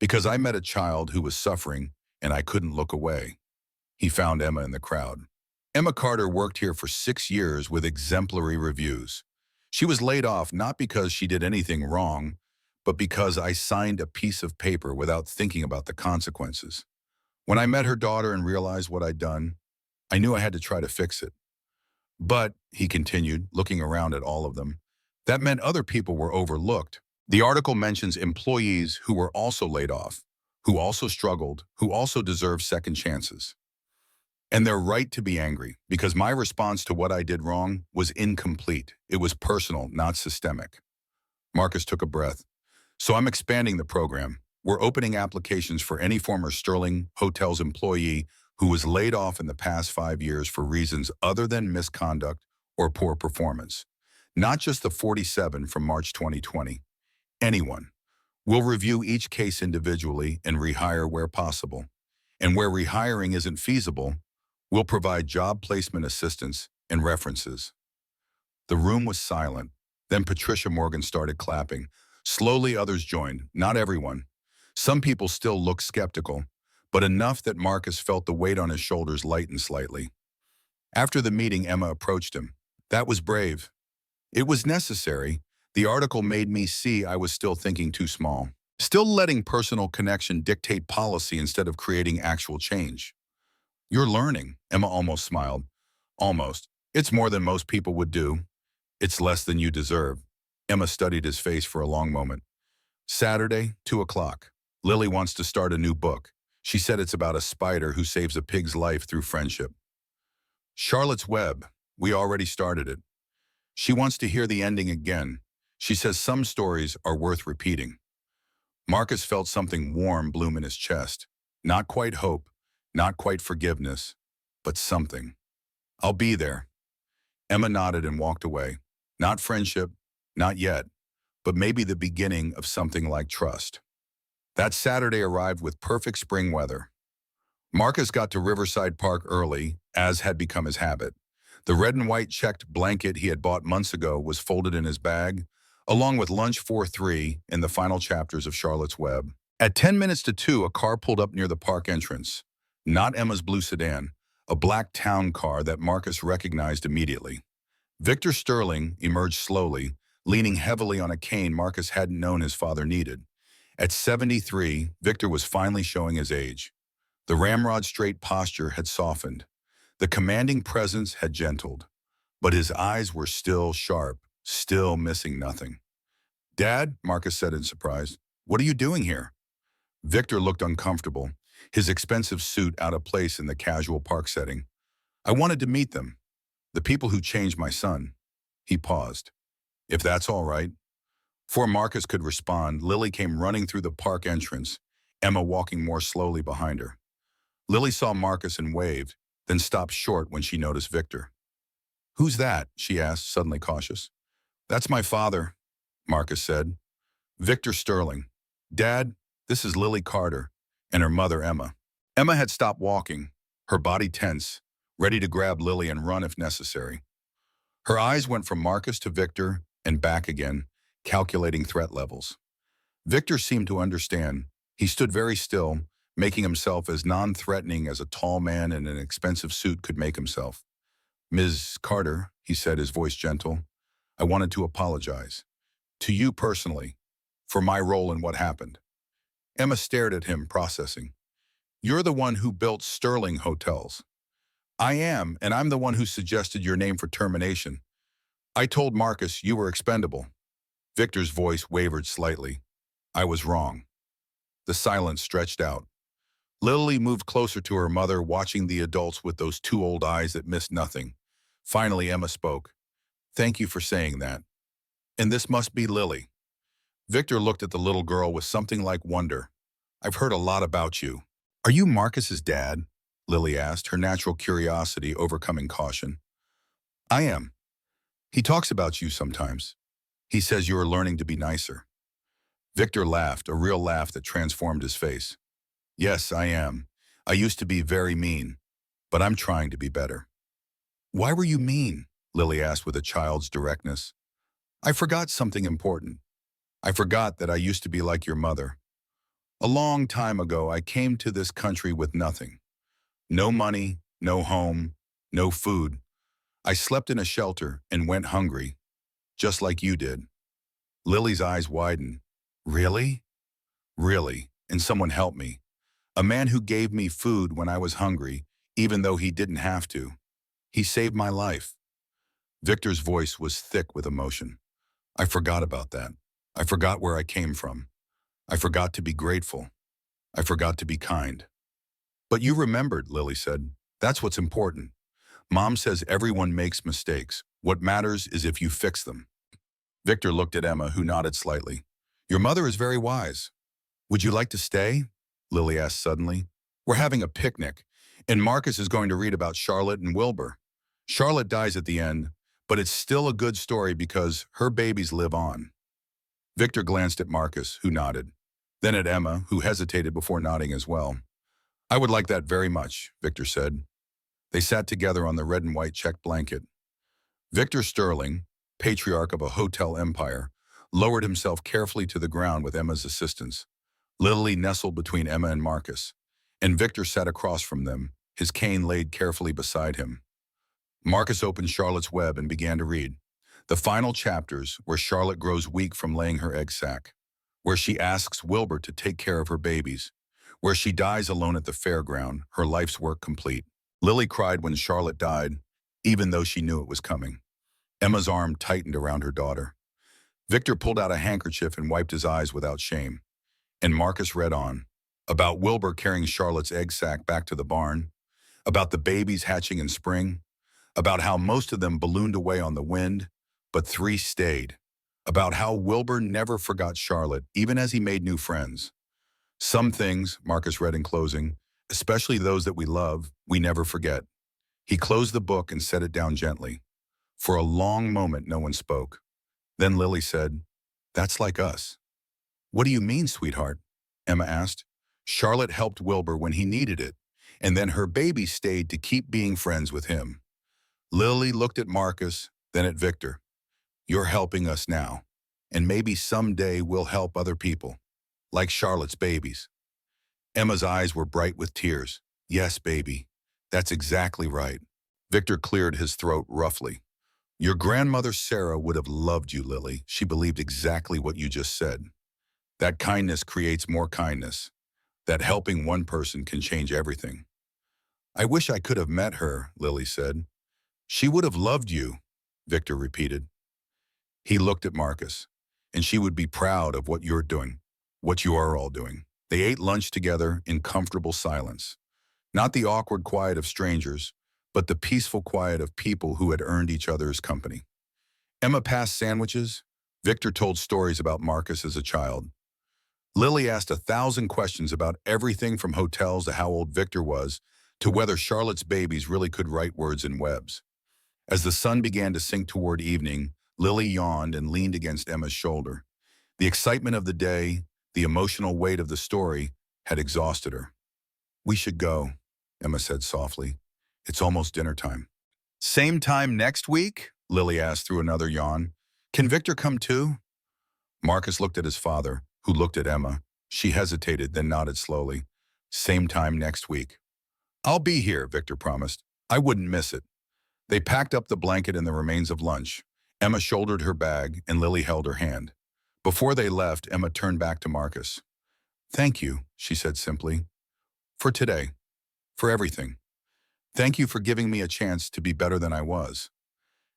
Because I met a child who was suffering and I couldn't look away. He found Emma in the crowd. Emma Carter worked here for 6 years with exemplary reviews. She was laid off not because she did anything wrong, but because I signed a piece of paper without thinking about the consequences. When I met her daughter and realized what I'd done, I knew I had to try to fix it. But, he continued, looking around at all of them, that meant other people were overlooked. The article mentions employees who were also laid off, who also struggled, who also deserve second chances. And they're right to be angry, because my response to what I did wrong was incomplete. It was personal, not systemic. Marcus took a breath. So I'm expanding the program. We're opening applications for any former Sterling Hotels employee who was laid off in the past 5 years for reasons other than misconduct or poor performance. Not just the 47 from March 2020. Anyone. We'll review each case individually and rehire where possible. And where rehiring isn't feasible, we'll provide job placement assistance and references. The room was silent. Then Patricia Morgan started clapping. Slowly others joined, not everyone. Some people still looked skeptical, but enough that Marcus felt the weight on his shoulders lighten slightly. After the meeting, Emma approached him. That was brave. It was necessary. The article made me see I was still thinking too small. Still letting personal connection dictate policy instead of creating actual change. You're learning, Emma almost smiled. Almost. It's more than most people would do. It's less than you deserve. Emma studied his face for a long moment. Saturday, 2 o'clock. Lily wants to start a new book. She said it's about a spider who saves a pig's life through friendship. Charlotte's Web. We already started it. She wants to hear the ending again. She says some stories are worth repeating. Marcus felt something warm bloom in his chest. Not quite hope, not quite forgiveness, but something. I'll be there. Emma nodded and walked away. Not friendship, not yet, but maybe the beginning of something like trust. That Saturday arrived with perfect spring weather. Marcus got to Riverside Park early, as had become his habit. The red and white checked blanket he had bought months ago was folded in his bag, along with lunch for 3 in the final chapters of Charlotte's Web. At 10 minutes to 2, a car pulled up near the park entrance. Not Emma's blue sedan, a black town car that Marcus recognized immediately. Victor Sterling emerged slowly, leaning heavily on a cane Marcus hadn't known his father needed. At 73, Victor was finally showing his age. The ramrod-straight posture had softened. The commanding presence had gentled. But his eyes were still sharp, still missing nothing. "Dad," Marcus said in surprise, "what are you doing here?" Victor looked uncomfortable, his expensive suit out of place in the casual park setting. "I wanted to meet them, the people who changed my son." He paused. "If that's all right." Before Marcus could respond, Lily came running through the park entrance, Emma walking more slowly behind her. Lily saw Marcus and waved, then stopped short when she noticed Victor. "Who's that?" she asked, suddenly cautious. "That's my father," Marcus said. "Victor Sterling. Dad, this is Lily Carter, and her mother, Emma." Emma had stopped walking, her body tense, ready to grab Lily and run if necessary. Her eyes went from Marcus to Victor and back again, calculating threat levels. Victor seemed to understand. He stood very still, making himself as non-threatening as a tall man in an expensive suit could make himself. "Ms. Carter," he said, his voice gentle, "I wanted to apologize. To you personally, for my role in what happened." Emma stared at him, processing. "You're the one who built Sterling Hotels." "I am, and I'm the one who suggested your name for termination. I told Marcus you were expendable." Victor's voice wavered slightly. "I was wrong." The silence stretched out. Lily moved closer to her mother, watching the adults with those two old eyes that missed nothing. Finally, Emma spoke. "Thank you for saying that. And this must be Lily." Victor looked at the little girl with something like wonder. "I've heard a lot about you." "Are you Marcus's dad?" Lily asked, her natural curiosity overcoming caution. "I am. He talks about you sometimes. He says you are learning to be nicer." Victor laughed, a real laugh that transformed his face. "Yes, I am. I used to be very mean, but I'm trying to be better." "Why were you mean?" Lily asked with a child's directness. "I forgot something important. I forgot that I used to be like your mother. A long time ago, I came to this country with nothing. No money, no home, no food. I slept in a shelter and went hungry, just like you did." Lily's eyes widened. "Really?" "Really, and someone helped me. A man who gave me food when I was hungry, even though he didn't have to. He saved my life." Victor's voice was thick with emotion. "I forgot about that. I forgot where I came from. I forgot to be grateful. I forgot to be kind." "But you remembered," Lily said. "That's what's important. Mom says everyone makes mistakes. What matters is if you fix them." Victor looked at Emma, who nodded slightly. "Your mother is very wise. Would you like to stay?" Lily asked suddenly. "We're having a picnic, and Marcus is going to read about Charlotte and Wilbur. Charlotte dies at the end, but it's still a good story because her babies live on." Victor glanced at Marcus, who nodded. Then at Emma, who hesitated before nodding as well. "I would like that very much," Victor said. They sat together on the red and white checked blanket. Victor Sterling, patriarch of a hotel empire, lowered himself carefully to the ground with Emma's assistance. Lily nestled between Emma and Marcus, and Victor sat across from them, his cane laid carefully beside him. Marcus opened Charlotte's Web and began to read. The final chapters, where Charlotte grows weak from laying her egg sac, where she asks Wilbur to take care of her babies, where she dies alone at the fairground, her life's work complete. Lily cried when Charlotte died, even though she knew it was coming. Emma's arm tightened around her daughter. Victor pulled out a handkerchief and wiped his eyes without shame. And Marcus read on, about Wilbur carrying Charlotte's egg sac back to the barn, about the babies hatching in spring, about how most of them ballooned away on the wind, but 3 stayed, about how Wilbur never forgot Charlotte, even as he made new friends. Some things, Marcus read in closing, especially those that we love, we never forget. He closed the book and set it down gently. For a long moment, no one spoke. Then Lily said, "That's like us." "What do you mean, sweetheart?" Emma asked. "Charlotte helped Wilbur when he needed it, and then her baby stayed to keep being friends with him." Lily looked at Marcus, then at Victor. "You're helping us now, and maybe someday we'll help other people, like Charlotte's babies." Emma's eyes were bright with tears. "Yes, baby, that's exactly right." Victor cleared his throat roughly. Your grandmother Sarah would have loved you, Lily. She believed exactly what you just said. That kindness creates more kindness. That helping one person can change everything. I wish I could have met her, Lily said. She would have loved you, Victor repeated. He looked at Marcus. And she would be proud of what you're doing, what you are all doing. They ate lunch together in comfortable silence. Not the awkward quiet of strangers, but the peaceful quiet of people who had earned each other's company. Emma passed sandwiches. Victor told stories about Marcus as a child. Lily asked 1,000 questions about everything from hotels to how old Victor was, to whether Charlotte's babies really could write words in webs. As the sun began to sink toward evening, Lily yawned and leaned against Emma's shoulder. The excitement of the day, the emotional weight of the story, had exhausted her. We should go, Emma said softly. It's almost dinner time. Same time next week? Lily asked through another yawn. Can Victor come too? Marcus looked at his father, who looked at Emma. She hesitated, then nodded slowly. Same time next week. I'll be here, Victor promised. I wouldn't miss it. They packed up the blanket and the remains of lunch. Emma shouldered her bag, and Lily held her hand. Before they left, Emma turned back to Marcus. Thank you, she said simply. For today. For everything. Thank you for giving me a chance to be better than I was.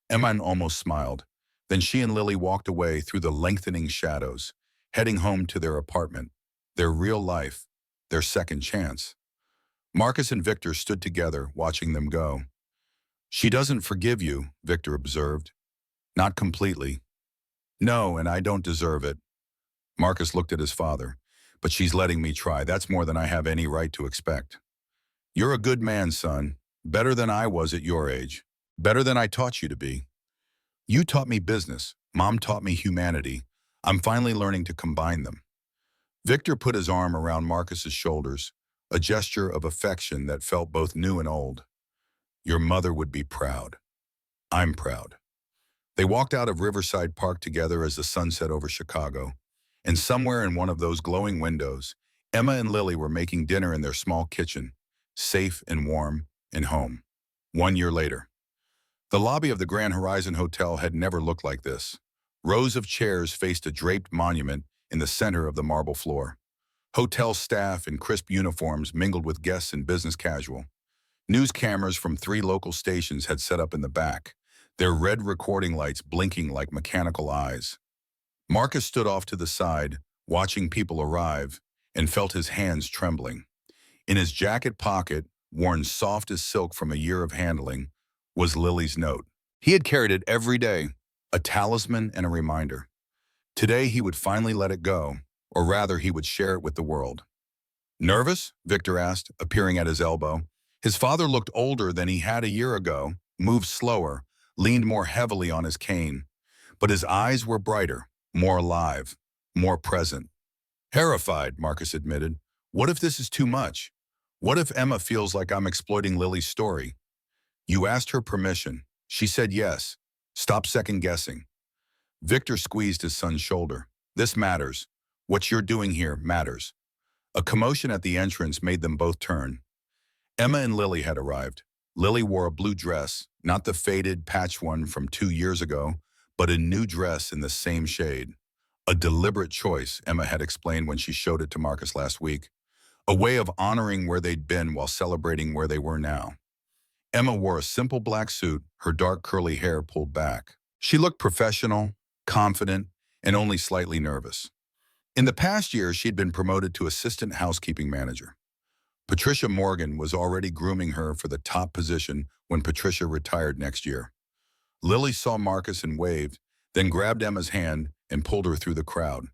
Emma almost smiled. Then she and Lily walked away through the lengthening shadows, heading home to their apartment, their real life, their second chance. Marcus and Victor stood together, watching them go. She doesn't forgive you, Victor observed. Not completely. No, and I don't deserve it. Marcus looked at his father. But she's letting me try. That's more than I have any right to expect. You're a good man, son. Better than I was at your age. Better than I taught you to be. You taught me business. Mom taught me humanity. I'm finally learning to combine them. Victor put his arm around Marcus's shoulders, a gesture of affection that felt both new and old. Your mother would be proud. I'm proud. They walked out of Riverside Park together as the sun set over Chicago, and somewhere in one of those glowing windows, Emma and Lily were making dinner in their small kitchen, safe and warm and home. 1 year later. The lobby of the Grand Horizon Hotel had never looked like this. Rows of chairs faced a draped monument in the center of the marble floor. Hotel staff in crisp uniforms mingled with guests in business casual. News cameras from 3 local stations had set up in the back, their red recording lights blinking like mechanical eyes. Marcus stood off to the side, watching people arrive, and felt his hands trembling. In his jacket pocket, worn soft as silk from a year of handling, was Lily's note. He had carried it every day, a talisman and a reminder. Today he would finally let it go, or rather he would share it with the world. Nervous? Victor asked, appearing at his elbow. His father looked older than he had a year ago, moved slower, leaned more heavily on his cane. But his eyes were brighter, more alive, more present. Terrified, Marcus admitted. What if this is too much? What if Emma feels like I'm exploiting Lily's story? You asked her permission. She said yes. Stop second-guessing. Victor squeezed his son's shoulder. This matters. What you're doing here matters. A commotion at the entrance made them both turn. Emma and Lily had arrived. Lily wore a blue dress, not the faded, patched one from 2 years ago, but a new dress in the same shade. A deliberate choice, Emma had explained when she showed it to Marcus last week. A way of honoring where they'd been while celebrating where they were now. Emma wore a simple black suit, her dark curly hair pulled back. She looked professional, confident, and only slightly nervous. In the past year, she'd been promoted to assistant housekeeping manager. Patricia Morgan was already grooming her for the top position when Patricia retired next year. Lily saw Marcus and waved, then grabbed Emma's hand and pulled her through the crowd.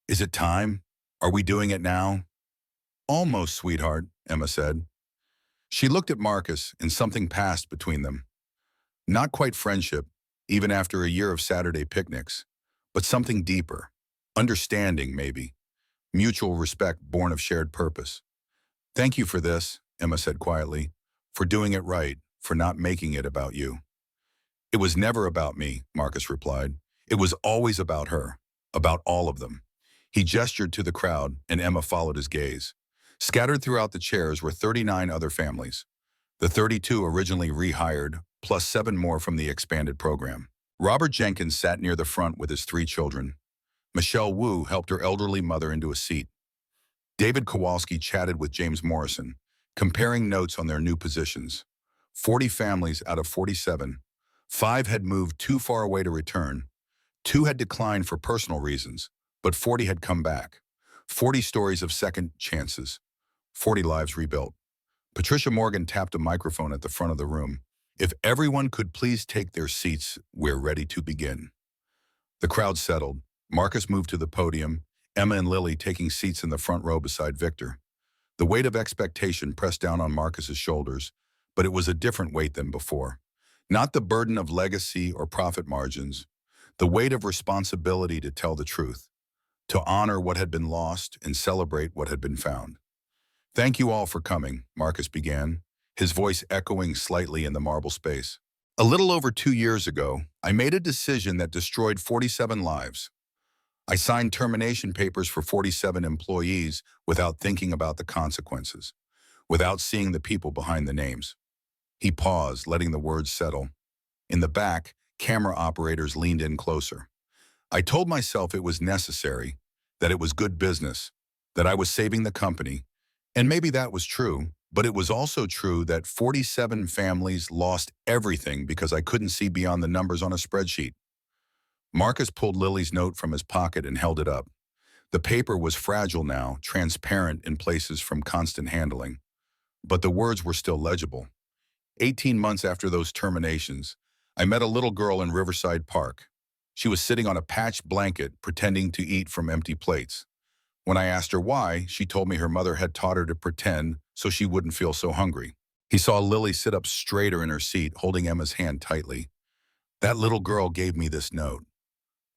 Is it time? Are we doing it now? Almost, sweetheart, Emma said. She looked at Marcus and something passed between them. Not quite friendship, even after a year of Saturday picnics, but something deeper. Understanding, maybe. Mutual respect born of shared purpose. Thank you for this, Emma said quietly, for doing it right, for not making it about you. It was never about me, Marcus replied. It was always about her, about all of them. He gestured to the crowd, and Emma followed his gaze. Scattered throughout the chairs were 39 other families. The 32 originally rehired, plus 7 more from the expanded program. Robert Jenkins sat near the front with his 3 children. Michelle Wu helped her elderly mother into a seat. David Kowalski chatted with James Morrison, comparing notes on their new positions. 40 families out of 47. 5 had moved too far away to return. 2 had declined for personal reasons, but 40 had come back. 40 stories of second chances. 40 lives rebuilt. Patricia Morgan tapped a microphone at the front of the room. If everyone could please take their seats, we're ready to begin. The crowd settled. Marcus moved to the podium, Emma and Lily taking seats in the front row beside Victor. The weight of expectation pressed down on Marcus's shoulders, but it was a different weight than before. Not the burden of legacy or profit margins, the weight of responsibility to tell the truth, to honor what had been lost and celebrate what had been found. Thank you all for coming, Marcus began, his voice echoing slightly in the marble space. A little over 2 years ago, I made a decision that destroyed 47 lives. I signed termination papers for 47 employees without thinking about the consequences, without seeing the people behind the names. He paused, letting the words settle. In the back, camera operators leaned in closer. I told myself it was necessary, that it was good business, that I was saving the company, and maybe that was true, but it was also true that 47 families lost everything because I couldn't see beyond the numbers on a spreadsheet. Marcus pulled Lily's note from his pocket and held it up. The paper was fragile now, transparent in places from constant handling. But the words were still legible. 18 months after those terminations, I met a little girl in Riverside Park. She was sitting on a patched blanket, pretending to eat from empty plates. When I asked her why, she told me her mother had taught her to pretend so she wouldn't feel so hungry. He saw Lily sit up straighter in her seat, holding Emma's hand tightly. That little girl gave me this note.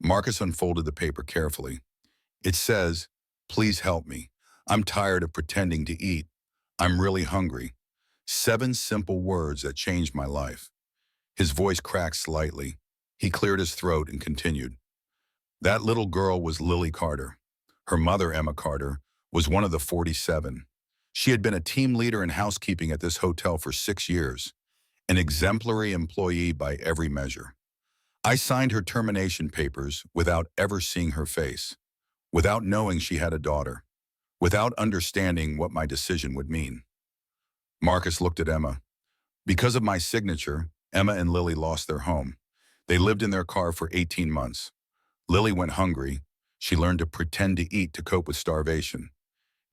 Marcus unfolded the paper carefully. It says, "Please help me. I'm tired of pretending to eat. I'm really hungry." 7 simple words that changed my life. His voice cracked slightly. He cleared his throat and continued. That little girl was Lily Carter. Her mother, Emma Carter, was one of the 47. She had been a team leader in housekeeping at this hotel for 6 years, an exemplary employee by every measure. I signed her termination papers without ever seeing her face, without knowing she had a daughter, without understanding what my decision would mean. Marcus looked at Emma. Because of my signature, Emma and Lily lost their home. They lived in their car for 18 months. Lily went hungry. She learned to pretend to eat to cope with starvation.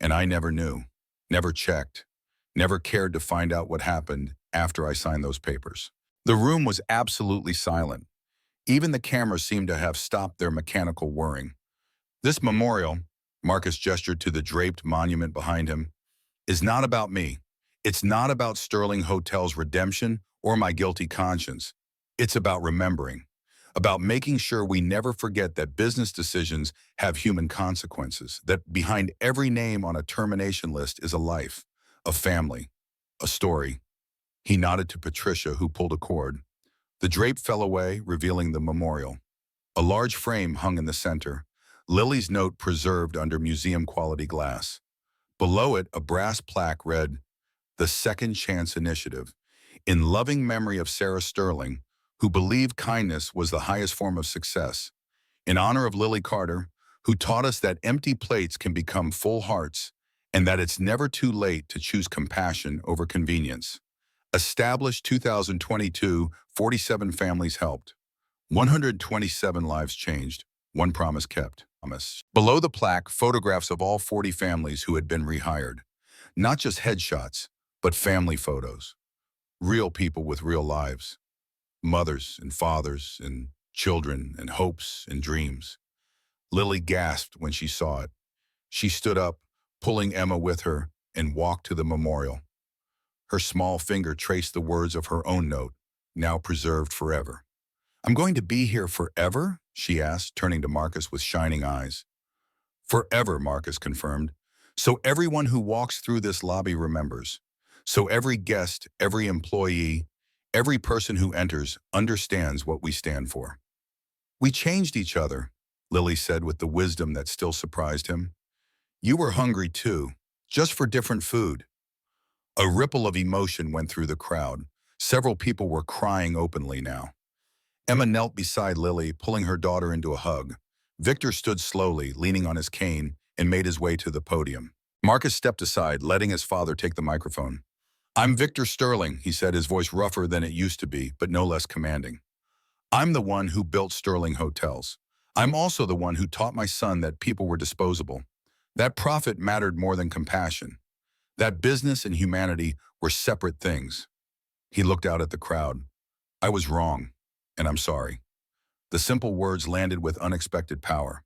And I never knew, never checked, never cared to find out what happened after I signed those papers. The room was absolutely silent. Even the cameras seemed to have stopped their mechanical whirring. This memorial, Marcus gestured to the draped monument behind him, is not about me. It's not about Sterling Hotel's redemption or my guilty conscience. It's about remembering, about making sure we never forget that business decisions have human consequences, that behind every name on a termination list is a life, a family, a story. He nodded to Patricia, who pulled a cord. The drape fell away, revealing the memorial. A large frame hung in the center, Lily's note preserved under museum-quality glass. Below it, a brass plaque read, "The Second Chance Initiative, in loving memory of Sarah Sterling, who believed kindness was the highest form of success. In honor of Lily Carter, who taught us that empty plates can become full hearts and that it's never too late to choose compassion over convenience. Established 2022, 47 families helped. 127 lives changed, 1 promise kept." Below the plaque, photographs of all 40 families who had been rehired. Not just headshots, but family photos. Real people with real lives. Mothers and fathers and children and hopes and dreams. Lily gasped when she saw it. She stood up, pulling Emma with her, and walked to the memorial. Her small finger traced the words of her own note, now preserved forever. "I'm going to be here forever?" she asked, turning to Marcus with shining eyes. "Forever," Marcus confirmed. "So everyone who walks through this lobby remembers. So every guest, every employee, every person who enters understands what we stand for." "We changed each other," Lily said with the wisdom that still surprised him. "You were hungry too, just for different food." A ripple of emotion went through the crowd. Several people were crying openly now. Emma knelt beside Lily, pulling her daughter into a hug. Victor stood slowly, leaning on his cane, and made his way to the podium. Marcus stepped aside, letting his father take the microphone. "I'm Victor Sterling," he said, his voice rougher than it used to be, but no less commanding. "I'm the one who built Sterling Hotels. I'm also the one who taught my son that people were disposable. That profit mattered more than compassion. That business and humanity were separate things." He looked out at the crowd. "I was wrong, and I'm sorry." The simple words landed with unexpected power.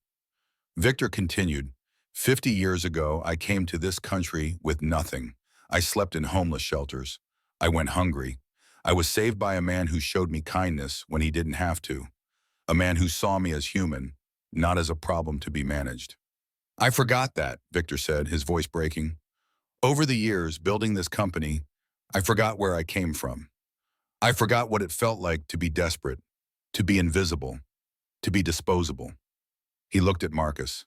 Victor continued, "50 years ago, I came to this country with nothing. I slept in homeless shelters. I went hungry. I was saved by a man who showed me kindness when he didn't have to. A man who saw me as human, not as a problem to be managed." "I forgot that," Victor said, his voice breaking. "Over the years, building this company, I forgot where I came from. I forgot what it felt like to be desperate, to be invisible, to be disposable." He looked at Marcus.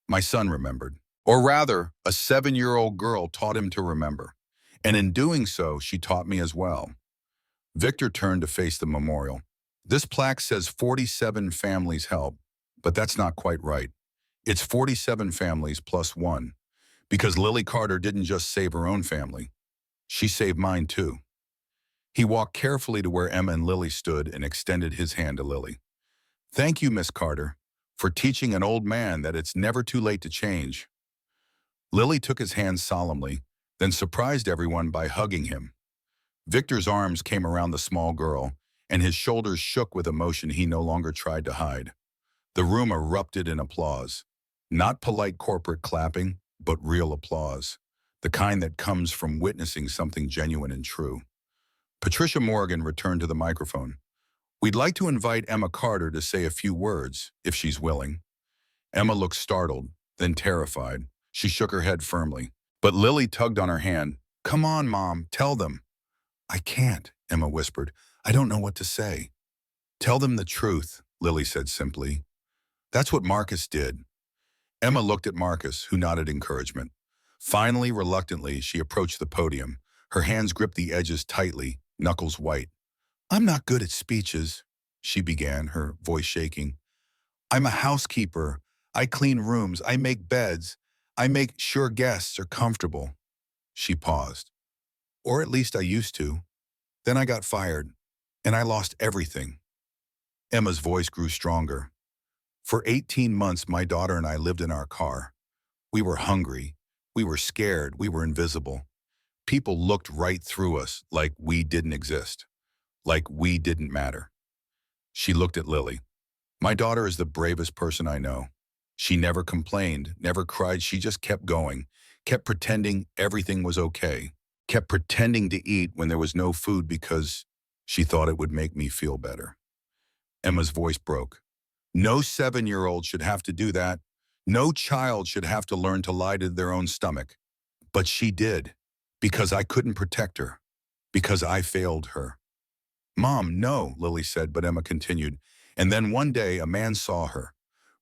"My son remembered. Or rather, a 7-year-old girl taught him to remember. And in doing so, she taught me as well." Victor turned to face the memorial. "This plaque says 47 families help, but that's not quite right. It's 47 families plus one, because Lily Carter didn't just save her own family. She saved mine too." He walked carefully to where Emma and Lily stood and extended his hand to Lily. "Thank you, Miss Carter, for teaching an old man that it's never too late to change." Lily took his hand solemnly, then surprised everyone by hugging him. Victor's arms came around the small girl, and his shoulders shook with emotion he no longer tried to hide. The room erupted in applause. Not polite corporate clapping, but real applause. The kind that comes from witnessing something genuine and true. Patricia Morgan returned to the microphone. "We'd like to invite Emma Carter to say a few words, if she's willing." Emma looked startled, then terrified. She shook her head firmly. But Lily tugged on her hand. "Come on, Mom, tell them." "I can't," Emma whispered. "I don't know what to say." "Tell them the truth," Lily said simply. "That's what Marcus did." Emma looked at Marcus, who nodded encouragement. Finally, reluctantly, she approached the podium. Her hands gripped the edges tightly, knuckles white. "I'm not good at speeches," she began, her voice shaking. "I'm a housekeeper. I clean rooms. I make beds. I make sure guests are comfortable." She paused. "Or at least I used to. Then I got fired, and I lost everything." Emma's voice grew stronger. "For 18 months, my daughter and I lived in our car. We were hungry. We were scared. We were invisible. People looked right through us like we didn't exist, like we didn't matter." She looked at Lily. "My daughter is the bravest person I know. She never complained, never cried. She just kept going, kept pretending everything was okay, kept pretending to eat when there was no food because she thought it would make me feel better." Emma's voice broke. "No 7-year-old should have to do that. No child should have to learn to lie to their own stomach. But she did, because I couldn't protect her, because I failed her." "Mom, no," Lily said, but Emma continued. "And then one day a man saw her,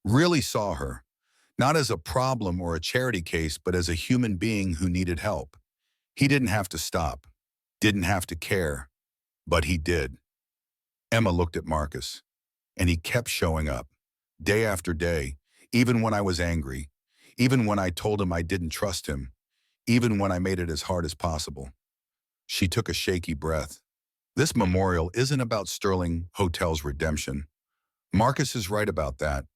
really saw her, not as a problem or a charity case, but as a human being who needed help. He didn't have to stop, didn't have to care, but he did." Emma looked at Marcus, and he kept showing up, day after day, even when I was angry, even when I told him I didn't trust him, even when I made it as hard as possible. She took a shaky breath. "This memorial isn't about Sterling Hotel's redemption. Marcus is right about that.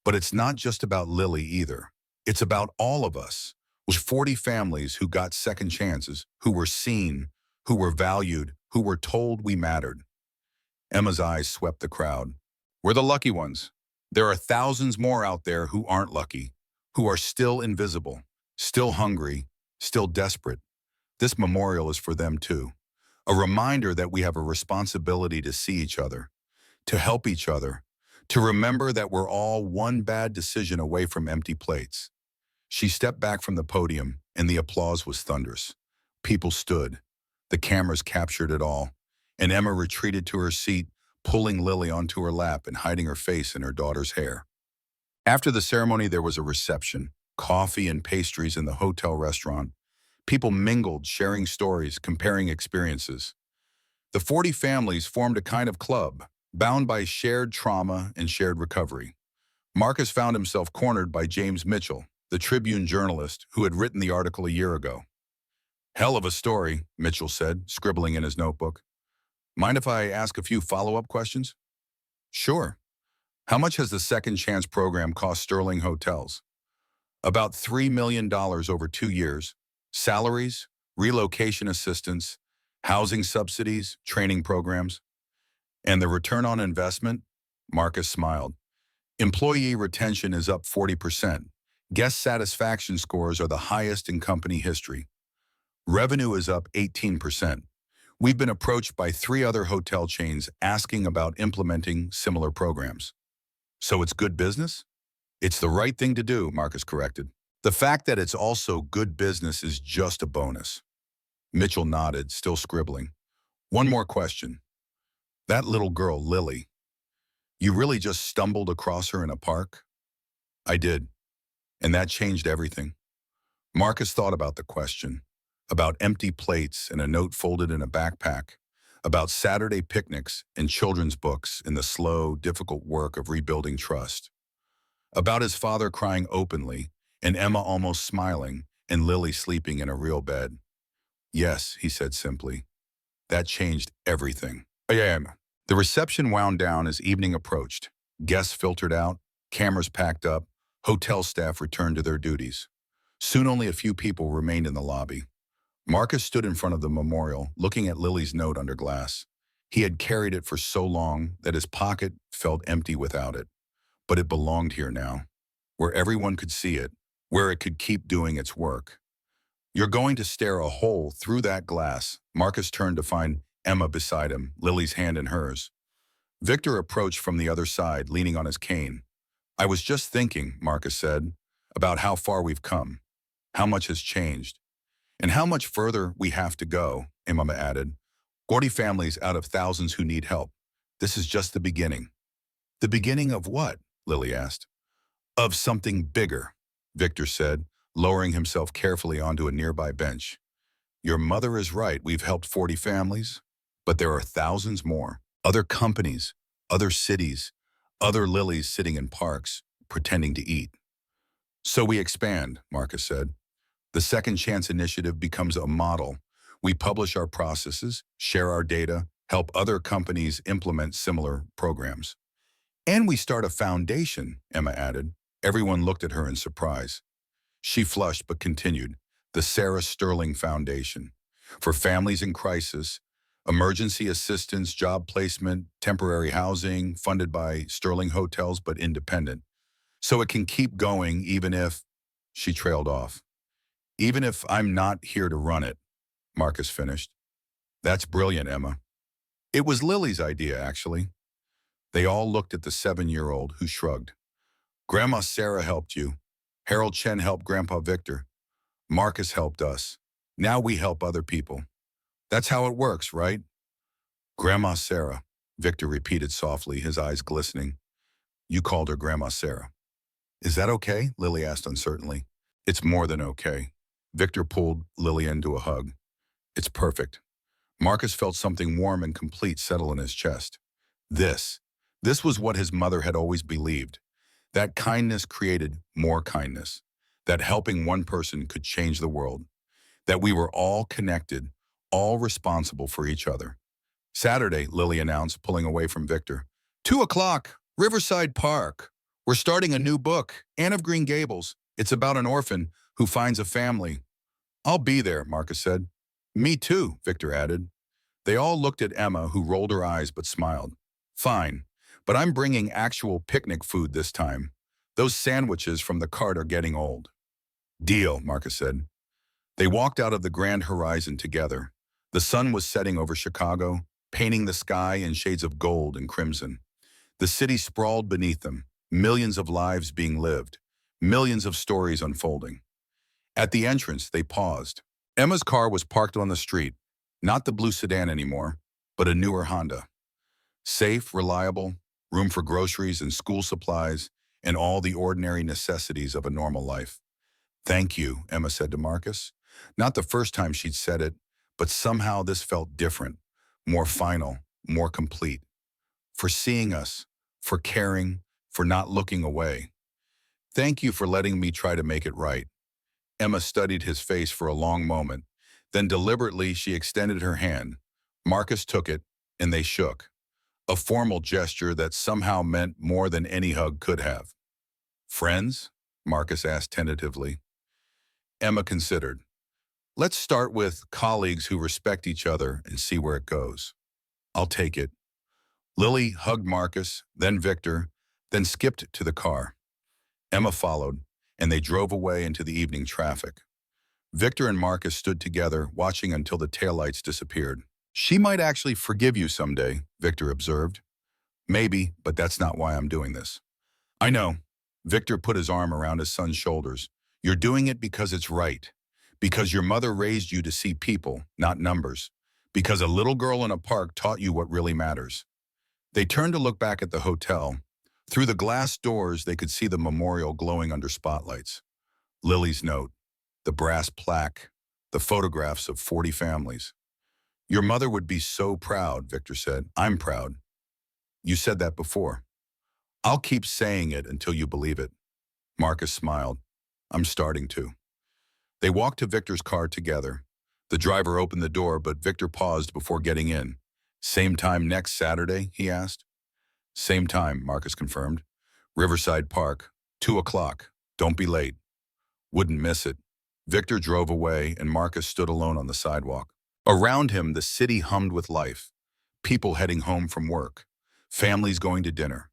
But it's not just about Lily either. It's about all of us. Those 40 families who got second chances, who were seen, who were valued, who were told we mattered." Emma's eyes swept the crowd. "We're the lucky ones. There are thousands more out there who aren't lucky, who are still invisible, still hungry, still desperate. This memorial is for them too. A reminder that we have a responsibility to see each other, to help each other, to remember that we're all one bad decision away from empty plates." She stepped back from the podium, and the applause was thunderous. People stood. The cameras captured it all, and Emma retreated to her seat, pulling Lily onto her lap and hiding her face in her daughter's hair. After the ceremony, there was a reception, coffee and pastries in the hotel restaurant. People mingled, sharing stories, comparing experiences. The 40 families formed a kind of club, bound by shared trauma and shared recovery. Marcus found himself cornered by James Mitchell, the Tribune journalist who had written the article a year ago. "Hell of a story," Mitchell said, scribbling in his notebook. "Mind if I ask a few follow-up questions?" "Sure. How much has the Second Chance program cost Sterling Hotels?" "About $3 million over 2 years. Salaries, relocation assistance, housing subsidies, training programs." "And the return on investment?" Marcus smiled. "Employee retention is up 40%. Guest satisfaction scores are the highest in company history. Revenue is up 18%. We've been approached by 3 other hotel chains asking about implementing similar programs." "So it's good business?" "It's the right thing to do," Marcus corrected. "The fact that it's also good business is just a bonus." Mitchell nodded, still scribbling. "One more question. That little girl, Lily, you really just stumbled across her in a park?" "I did, and that changed everything." Marcus thought about the question, about empty plates and a note folded in a backpack, about Saturday picnics and children's books in the slow, difficult work of rebuilding trust, about his father crying openly and Emma almost smiling and Lily sleeping in a real bed. "Yes," he said simply. "That changed everything." Yeah. The reception wound down as evening approached. Guests filtered out, cameras packed up, hotel staff returned to their duties. Soon only a few people remained in the lobby. Marcus stood in front of the memorial, looking at Lily's note under glass. He had carried it for so long that his pocket felt empty without it. But it belonged here now, where everyone could see it, where it could keep doing its work. "You're going to stare a hole through that glass." Marcus turned to find Emma beside him, Lily's hand in hers. Victor approached from the other side, leaning on his cane. "I was just thinking," Marcus said, "about how far we've come, how much has changed, and how much further we have to go," Emma added. 40 families out of thousands who need help. This is just the beginning." "The beginning of what?" Lily asked. "Of something bigger," Victor said, lowering himself carefully onto a nearby bench. "Your mother is right. We've helped 40 families, but there are thousands more. Other companies, other cities, other Lilies sitting in parks, pretending to eat." "So we expand," Marcus said. "The Second Chance initiative becomes a model. We publish our processes, share our data, help other companies implement similar programs. And we start a foundation," Emma added. Everyone looked at her in surprise. She flushed but continued. "The Sarah Sterling Foundation. For families in crisis, emergency assistance, job placement, temporary housing, funded by Sterling Hotels but independent. So it can keep going even if—" She trailed off. "Even if I'm not here to run it," Marcus finished. "That's brilliant, Emma." "It was Lily's idea, actually." They all looked at the 7-year-old, who shrugged. "Grandma Sarah helped you. Harold Chen helped Grandpa Victor. Marcus helped us. Now we help other people. That's how it works, right?" "Grandma Sarah," Victor repeated softly, his eyes glistening. "You called her Grandma Sarah." "Is that okay?" Lily asked uncertainly. "It's more than okay." Victor pulled Lily into a hug. "It's perfect." Marcus felt something warm and complete settle in his chest. This was what his mother had always believed. That kindness created more kindness. That helping one person could change the world. That we were all connected, all responsible for each other. "Saturday," Lily announced, pulling away from Victor. 2 o'clock, Riverside Park. We're starting a new book, Anne of Green Gables. It's about an orphan who finds a family." "I'll be there," Marcus said. "Me too," Victor added. They all looked at Emma, who rolled her eyes but smiled. "Fine, but I'm bringing actual picnic food this time. Those sandwiches from the cart are getting old." "Deal," Marcus said. They walked out of the grand horizon together. The sun was setting over Chicago, painting the sky in shades of gold and crimson. The city sprawled beneath them, millions of lives being lived, millions of stories unfolding. At the entrance, they paused. Emma's car was parked on the street, not the blue sedan anymore, but a newer Honda. Safe, reliable, room for groceries and school supplies, and all the ordinary necessities of a normal life. "Thank you," Emma said to Marcus. Not the first time she'd said it, but somehow this felt different, more final, more complete. For seeing us, for caring, for not looking away. Thank you for letting me try to make it right. Emma studied his face for a long moment. Then deliberately she extended her hand. Marcus took it, and they shook. A formal gesture that somehow meant more than any hug could have. Friends? Marcus asked tentatively. Emma considered. Let's start with colleagues who respect each other and see where it goes. I'll take it. Lily hugged Marcus, then Victor, then skipped to the car. Emma followed, and they drove away into the evening traffic. Victor and Marcus stood together, watching until the taillights disappeared. She might actually forgive you someday, Victor observed. Maybe, but that's not why I'm doing this. I know. Victor put his arm around his son's shoulders. You're doing it because it's right. Because your mother raised you to see people, not numbers. Because a little girl in a park taught you what really matters. They turned to look back at the hotel. Through the glass doors, they could see the memorial glowing under spotlights. Lily's note, the brass plaque, the photographs of 40 families. Your mother would be so proud, Victor said. I'm proud. You said that before. I'll keep saying it until you believe it. Marcus smiled. I'm starting to. They walked to Victor's car together. The driver opened the door, but Victor paused before getting in. Same time next Saturday, he asked. Same time, Marcus confirmed. Riverside Park, 2 o'clock. Don't be late. Wouldn't miss it. Victor drove away, and Marcus stood alone on the sidewalk. Around him, the city hummed with life. People heading home from work. Families going to dinner.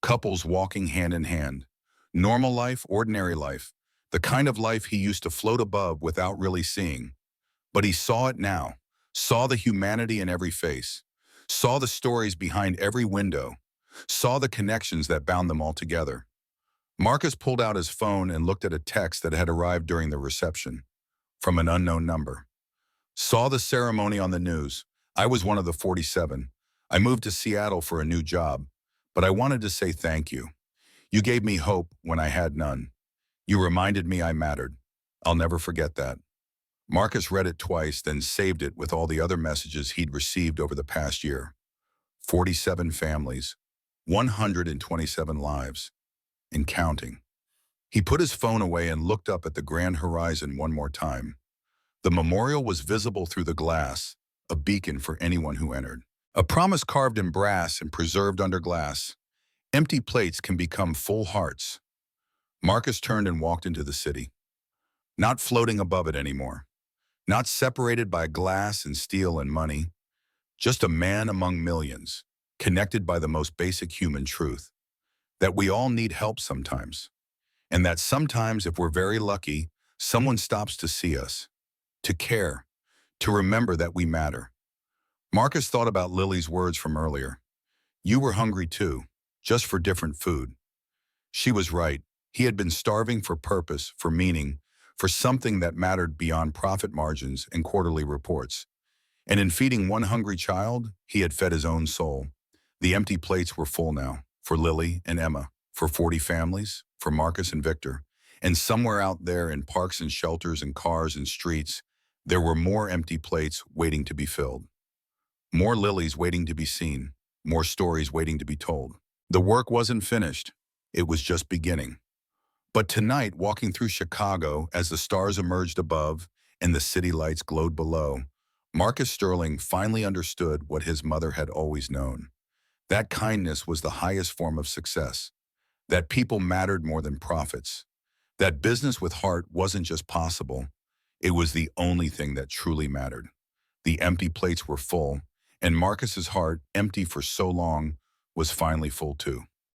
Couples walking hand in hand. Normal life, ordinary life. The kind of life he used to float above without really seeing. But he saw it now. Saw the humanity in every face. Saw the stories behind every window. Saw the connections that bound them all together. Marcus pulled out his phone and looked at a text that had arrived during the reception. From an unknown number. Saw the ceremony on the news. I was one of the 47. I moved to Seattle for a new job. But I wanted to say thank you. You gave me hope when I had none. You reminded me I mattered. I'll never forget that. Marcus read it twice, then saved it with all the other messages he'd received over the past year. 47 families, 127 lives, and counting. He put his phone away and looked up at the grand horizon one more time. The memorial was visible through the glass, a beacon for anyone who entered. A promise carved in brass and preserved under glass. Empty plates can become full hearts. Marcus turned and walked into the city. Not floating above it anymore. Not separated by glass and steel and money. Just a man among millions, connected by the most basic human truth. That we all need help sometimes. And that sometimes, if we're very lucky, someone stops to see us. To care. To remember that we matter. Marcus thought about Lily's words from earlier. You were hungry too, just for different food. She was right. He had been starving for purpose, for meaning, for something that mattered beyond profit margins and quarterly reports. And in feeding one hungry child, he had fed his own soul. The empty plates were full now, for Lily and Emma, for 40 families, for Marcus and Victor. And somewhere out there in parks and shelters and cars and streets, there were more empty plates waiting to be filled. More lilies waiting to be seen, more stories waiting to be told. The work wasn't finished. It was just beginning. But tonight, walking through Chicago as the stars emerged above and the city lights glowed below, Marcus Sterling finally understood what his mother had always known. That kindness was the highest form of success. That people mattered more than profits. That business with heart wasn't just possible. It was the only thing that truly mattered. The empty plates were full, and Marcus's heart, empty for so long, was finally full too.